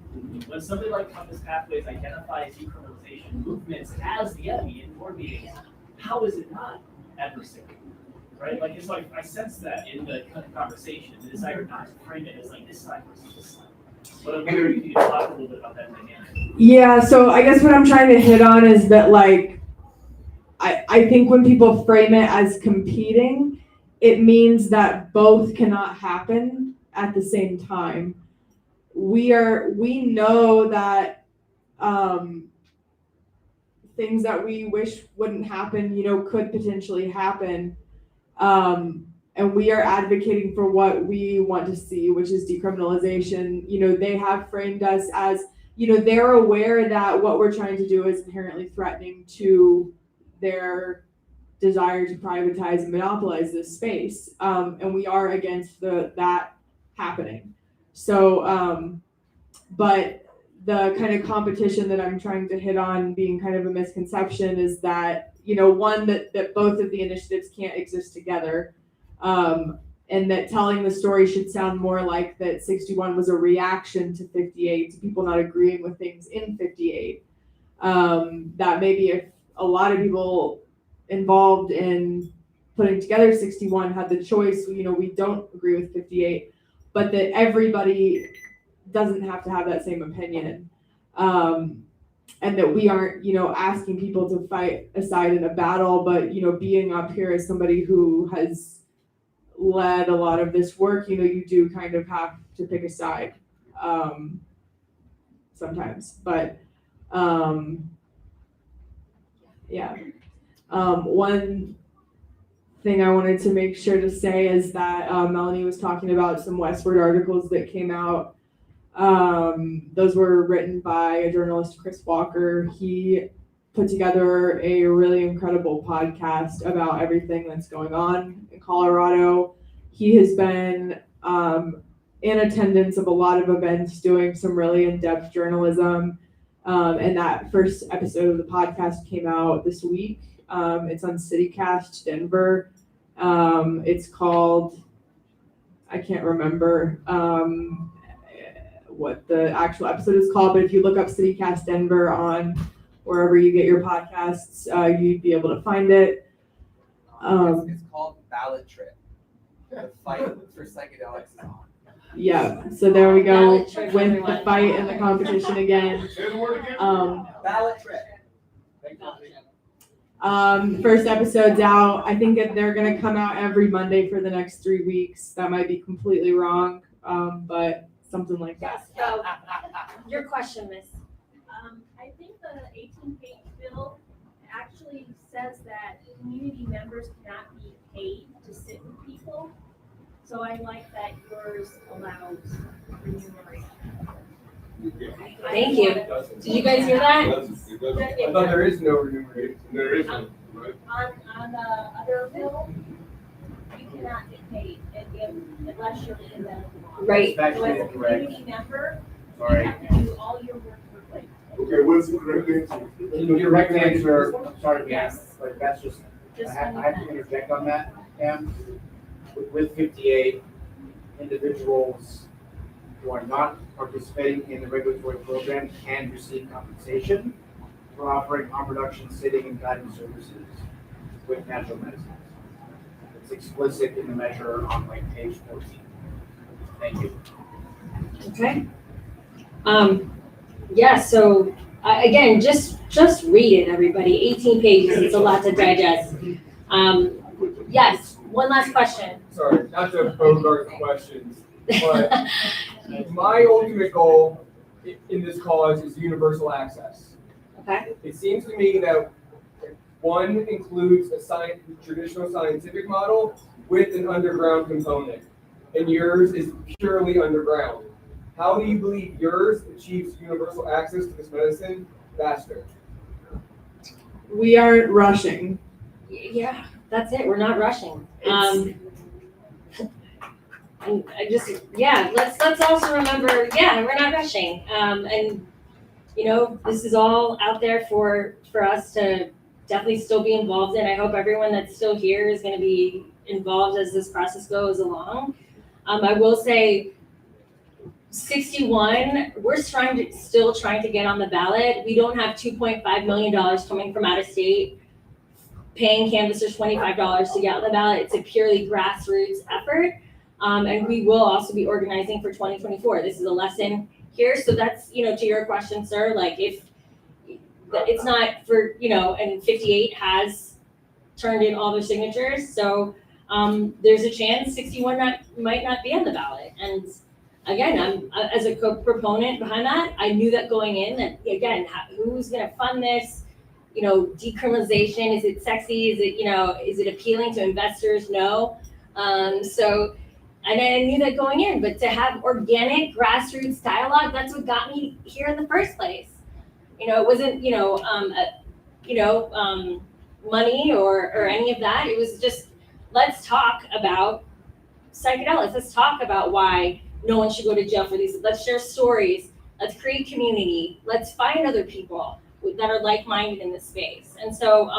When somebody like Compass Pathways identifies decriminalization movements as the enemy in board meetings, how is it not adversarial? Right? Like, it's like, I sense that in the conversation, the desire not to frame it as like this side versus this side. But I'm wondering if you could talk a little bit about that dynamic. Yeah, so I guess what I'm trying to hit on is that, like, I think when people frame it as competing, it means that both cannot happen at the same time. We know that things that we wish wouldn't happen, could potentially happen. And we are advocating for what we want to see, which is decriminalization. They have framed us as, they're aware that what we're trying to do is inherently threatening to their desire to privatize and monopolize this space. And we are against that happening. So, but the kind of competition that I'm trying to hit on being kind of a misconception is that, you know, one, that both of the initiatives can't exist together. And that telling the story should sound more like that 61 was a reaction to 58, to people not agreeing with things in 58. That maybe if a lot of people involved in putting together 61 had the choice, you know, we don't agree with 58, but that everybody doesn't have to have that same opinion. And that we aren't, you know, asking people to fight a side in a battle, but, you know, being up here as somebody who has led a lot of this work, you know, you do kind of have to pick a side sometimes. But yeah. One thing I wanted to make sure to say is that Melanie was talking about some Westward articles that came out. Those were written by a journalist, Chris Walker. He put together a really incredible podcast about everything that's going on in Colorado. He has been in attendance of a lot of events doing some really in-depth journalism. And that first episode of the podcast came out this week. It's on CityCast Denver. It's called, I can't remember what the actual episode is called, but if you look up CityCast Denver on wherever you get your podcasts, you'd be able to find it. It's called Ballot Trip. The fight for psychedelics is on. Yeah, so there we go Ballot with trip, the everyone. fight and the competition again. Ballot Trip. First episode's out. I think that they're gonna come out every Monday for the next 3 weeks. That might be completely wrong, but something like that. So, your question, Miss. I think the 18-page bill actually says that community members cannot be paid to sit with people. So I like that yours allows remuneration. Thank you. Did you guys hear that? I thought there is no remuneration. There isn't, right? On the other bill, you cannot get paid unless you're in the. Right. So as a community member, you Sorry. have to do all your work for free. Okay, what's the correct answer? The correct answer, I'm sorry, Pam, Yes. but that's just, Just I when have you to can. interject on that, Pam. With 58, individuals who are not participating in the regulatory program can receive compensation for offering harm reduction, sitting, and guidance services with natural medicines. It's explicit in the measure on like page 14. Thank you. Okay. Yeah, so again, just read it, everybody. 18 pages, it's a lot to digest. Yes, one last question. Sorry, not to bogart questions, but my ultimate goal in this cause is universal access. Okay. It seems to me that one includes a traditional scientific model with an underground component, and yours is purely underground. How do you believe yours achieves universal access to this medicine faster? We aren't rushing. Yeah, that's it. We're not rushing. And I just, yeah, let's also remember, yeah, we're not rushing. And you know, this is all out there for us to definitely still be involved in. I hope everyone that's still here is going to be involved as this process goes along. I will say 61, we're still trying to get on the ballot. We don't have $2.5 million coming from out of state, paying canvassers $25 to get on the ballot. It's a purely grassroots effort. And we will also be organizing for 2024. This is a lesson here. So that's, you know, to your question, sir, like if it's not for, you know, and 58 has turned in all their signatures. So there's a chance 61 might not be on the ballot. And again, I'm as a proponent behind that, I knew that going in that, again, who's going to fund this? You know, decriminalization, is it sexy? Is it, you know, is it appealing to investors? No. So, and I knew that going in, but to have organic grassroots dialogue, that's what got me here in the first place. You know, it wasn't, money or any of that. It was just, let's talk about psychedelics. Let's talk about why no one should go to jail for these. Let's share stories. Let's create community. Let's find other people that are like-minded in this space. And so,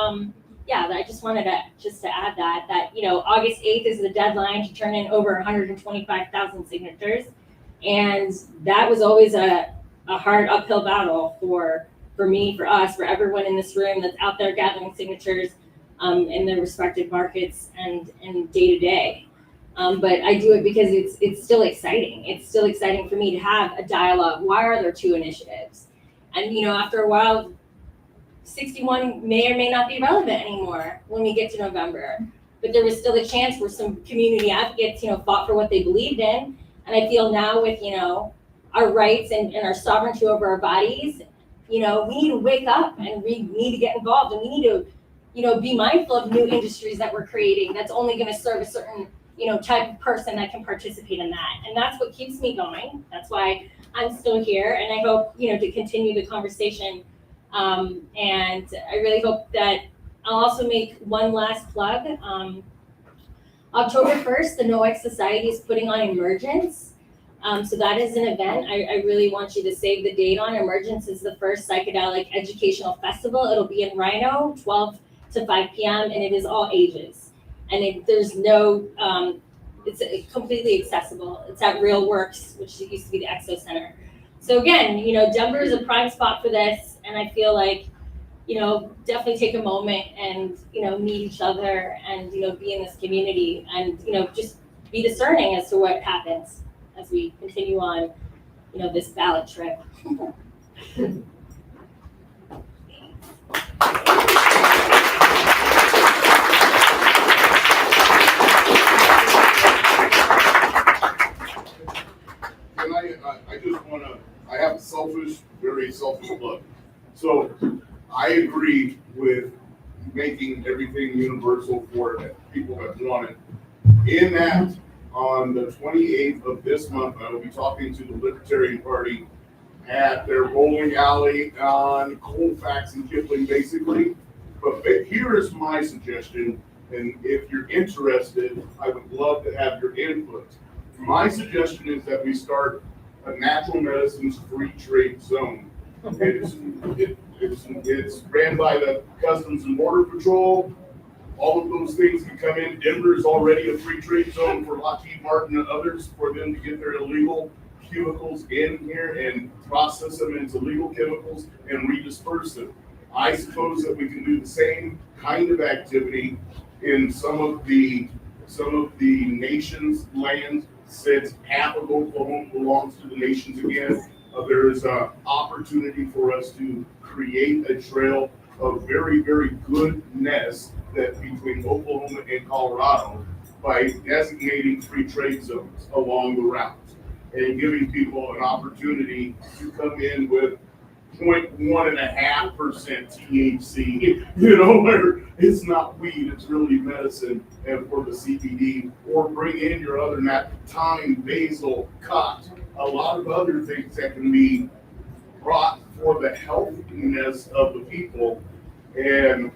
yeah, I just wanted to add that August 8th is the deadline to turn in over 125,000 signatures. And that was always a hard uphill battle for me, for us, for everyone in this room that's out there gathering signatures in their respective markets and day to day. But I do it because it's still exciting. It's still exciting for me to have a dialogue. Why are there 2 initiatives? And after a while, 61 may or may not be relevant anymore when we get to November. But there was still a chance where some community advocates, fought for what they believed in. And I feel now with, our rights and our sovereignty over our bodies, we need to wake up and we need to get involved, and we need to, be mindful of new industries that we're creating that's only going to serve a certain, type of person that can participate in that. And that's what keeps me going. That's why I'm still here. And I hope, to continue the conversation. And I really hope that I'll also make one last plug. October 1st, the NOAC Society is putting on Emergence. So that is an event I really want you to save the date on. Emergence is the first psychedelic educational festival. It'll be in Rhino, 12 to 5 p.m., and it is all ages. And there's no, it's completely accessible. It's at Real Works, which used to be the Exo Center. So again, Denver is a prime spot for this, and I feel like, definitely take a moment and, meet each other and, be in this community and, just be discerning as to what happens as we continue on, this ballot trip. I have a very selfish plug. So I agree with making everything universal for people that want it. In that, on the 28th of this month, I will be talking to the Libertarian Party at their bowling alley on Colfax and Kipling, basically. But here is my suggestion, and if you're interested, I would love to have your input. My suggestion is that we start a natural medicines free trade zone. It's ran by the Customs and Border Patrol. All of those things can come in. Denver is already a free trade zone for Lockheed Martin and others for them to get their illegal chemicals in here and process them into legal chemicals and redisperse them. I suppose that we can do the same kind of activity in some of the nation's lands, since half of Oklahoma belongs to the nations again. There is an opportunity for us to create a trail of very, very goodness that between Oklahoma and Colorado by designating free trade zones along the route and giving people an opportunity to come in with 0.1.5% THC, where it's not weed, it's really medicine, and for the CBD, or bring in your other thyme, basil, khat, a lot of other things that can be brought for the healthiness of the people and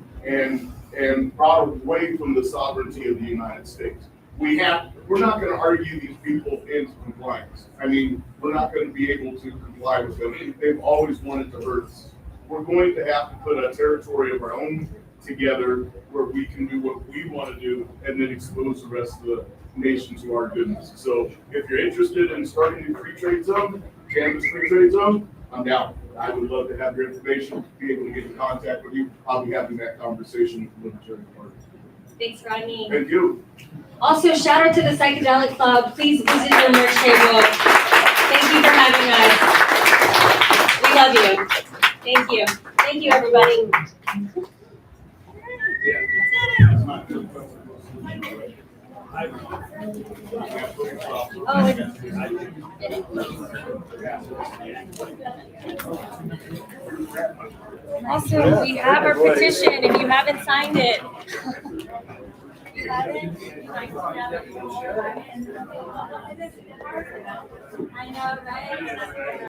brought away from the sovereignty of the United States. We're not going to argue these people into compliance. I mean, we're not going to be able to comply with them. They've always wanted to hurt us. We're going to have to put a territory of our own together where we can do what we want to do and then expose the rest of the nation to our goodness. So if you're interested in starting a free trade zone, cannabis free trade zone, I'm down. I would love to have your information, be able to get in contact with you. I'll be having that conversation with the Libertarian Party. Thanks, Rodney. Thank you. Also, shout out to the Psychedelic Club. Please visit their merch table. Thank you for having us. We love you. Thank you. Thank you, everybody. Also, we have our petition if you haven't signed it. I know, right?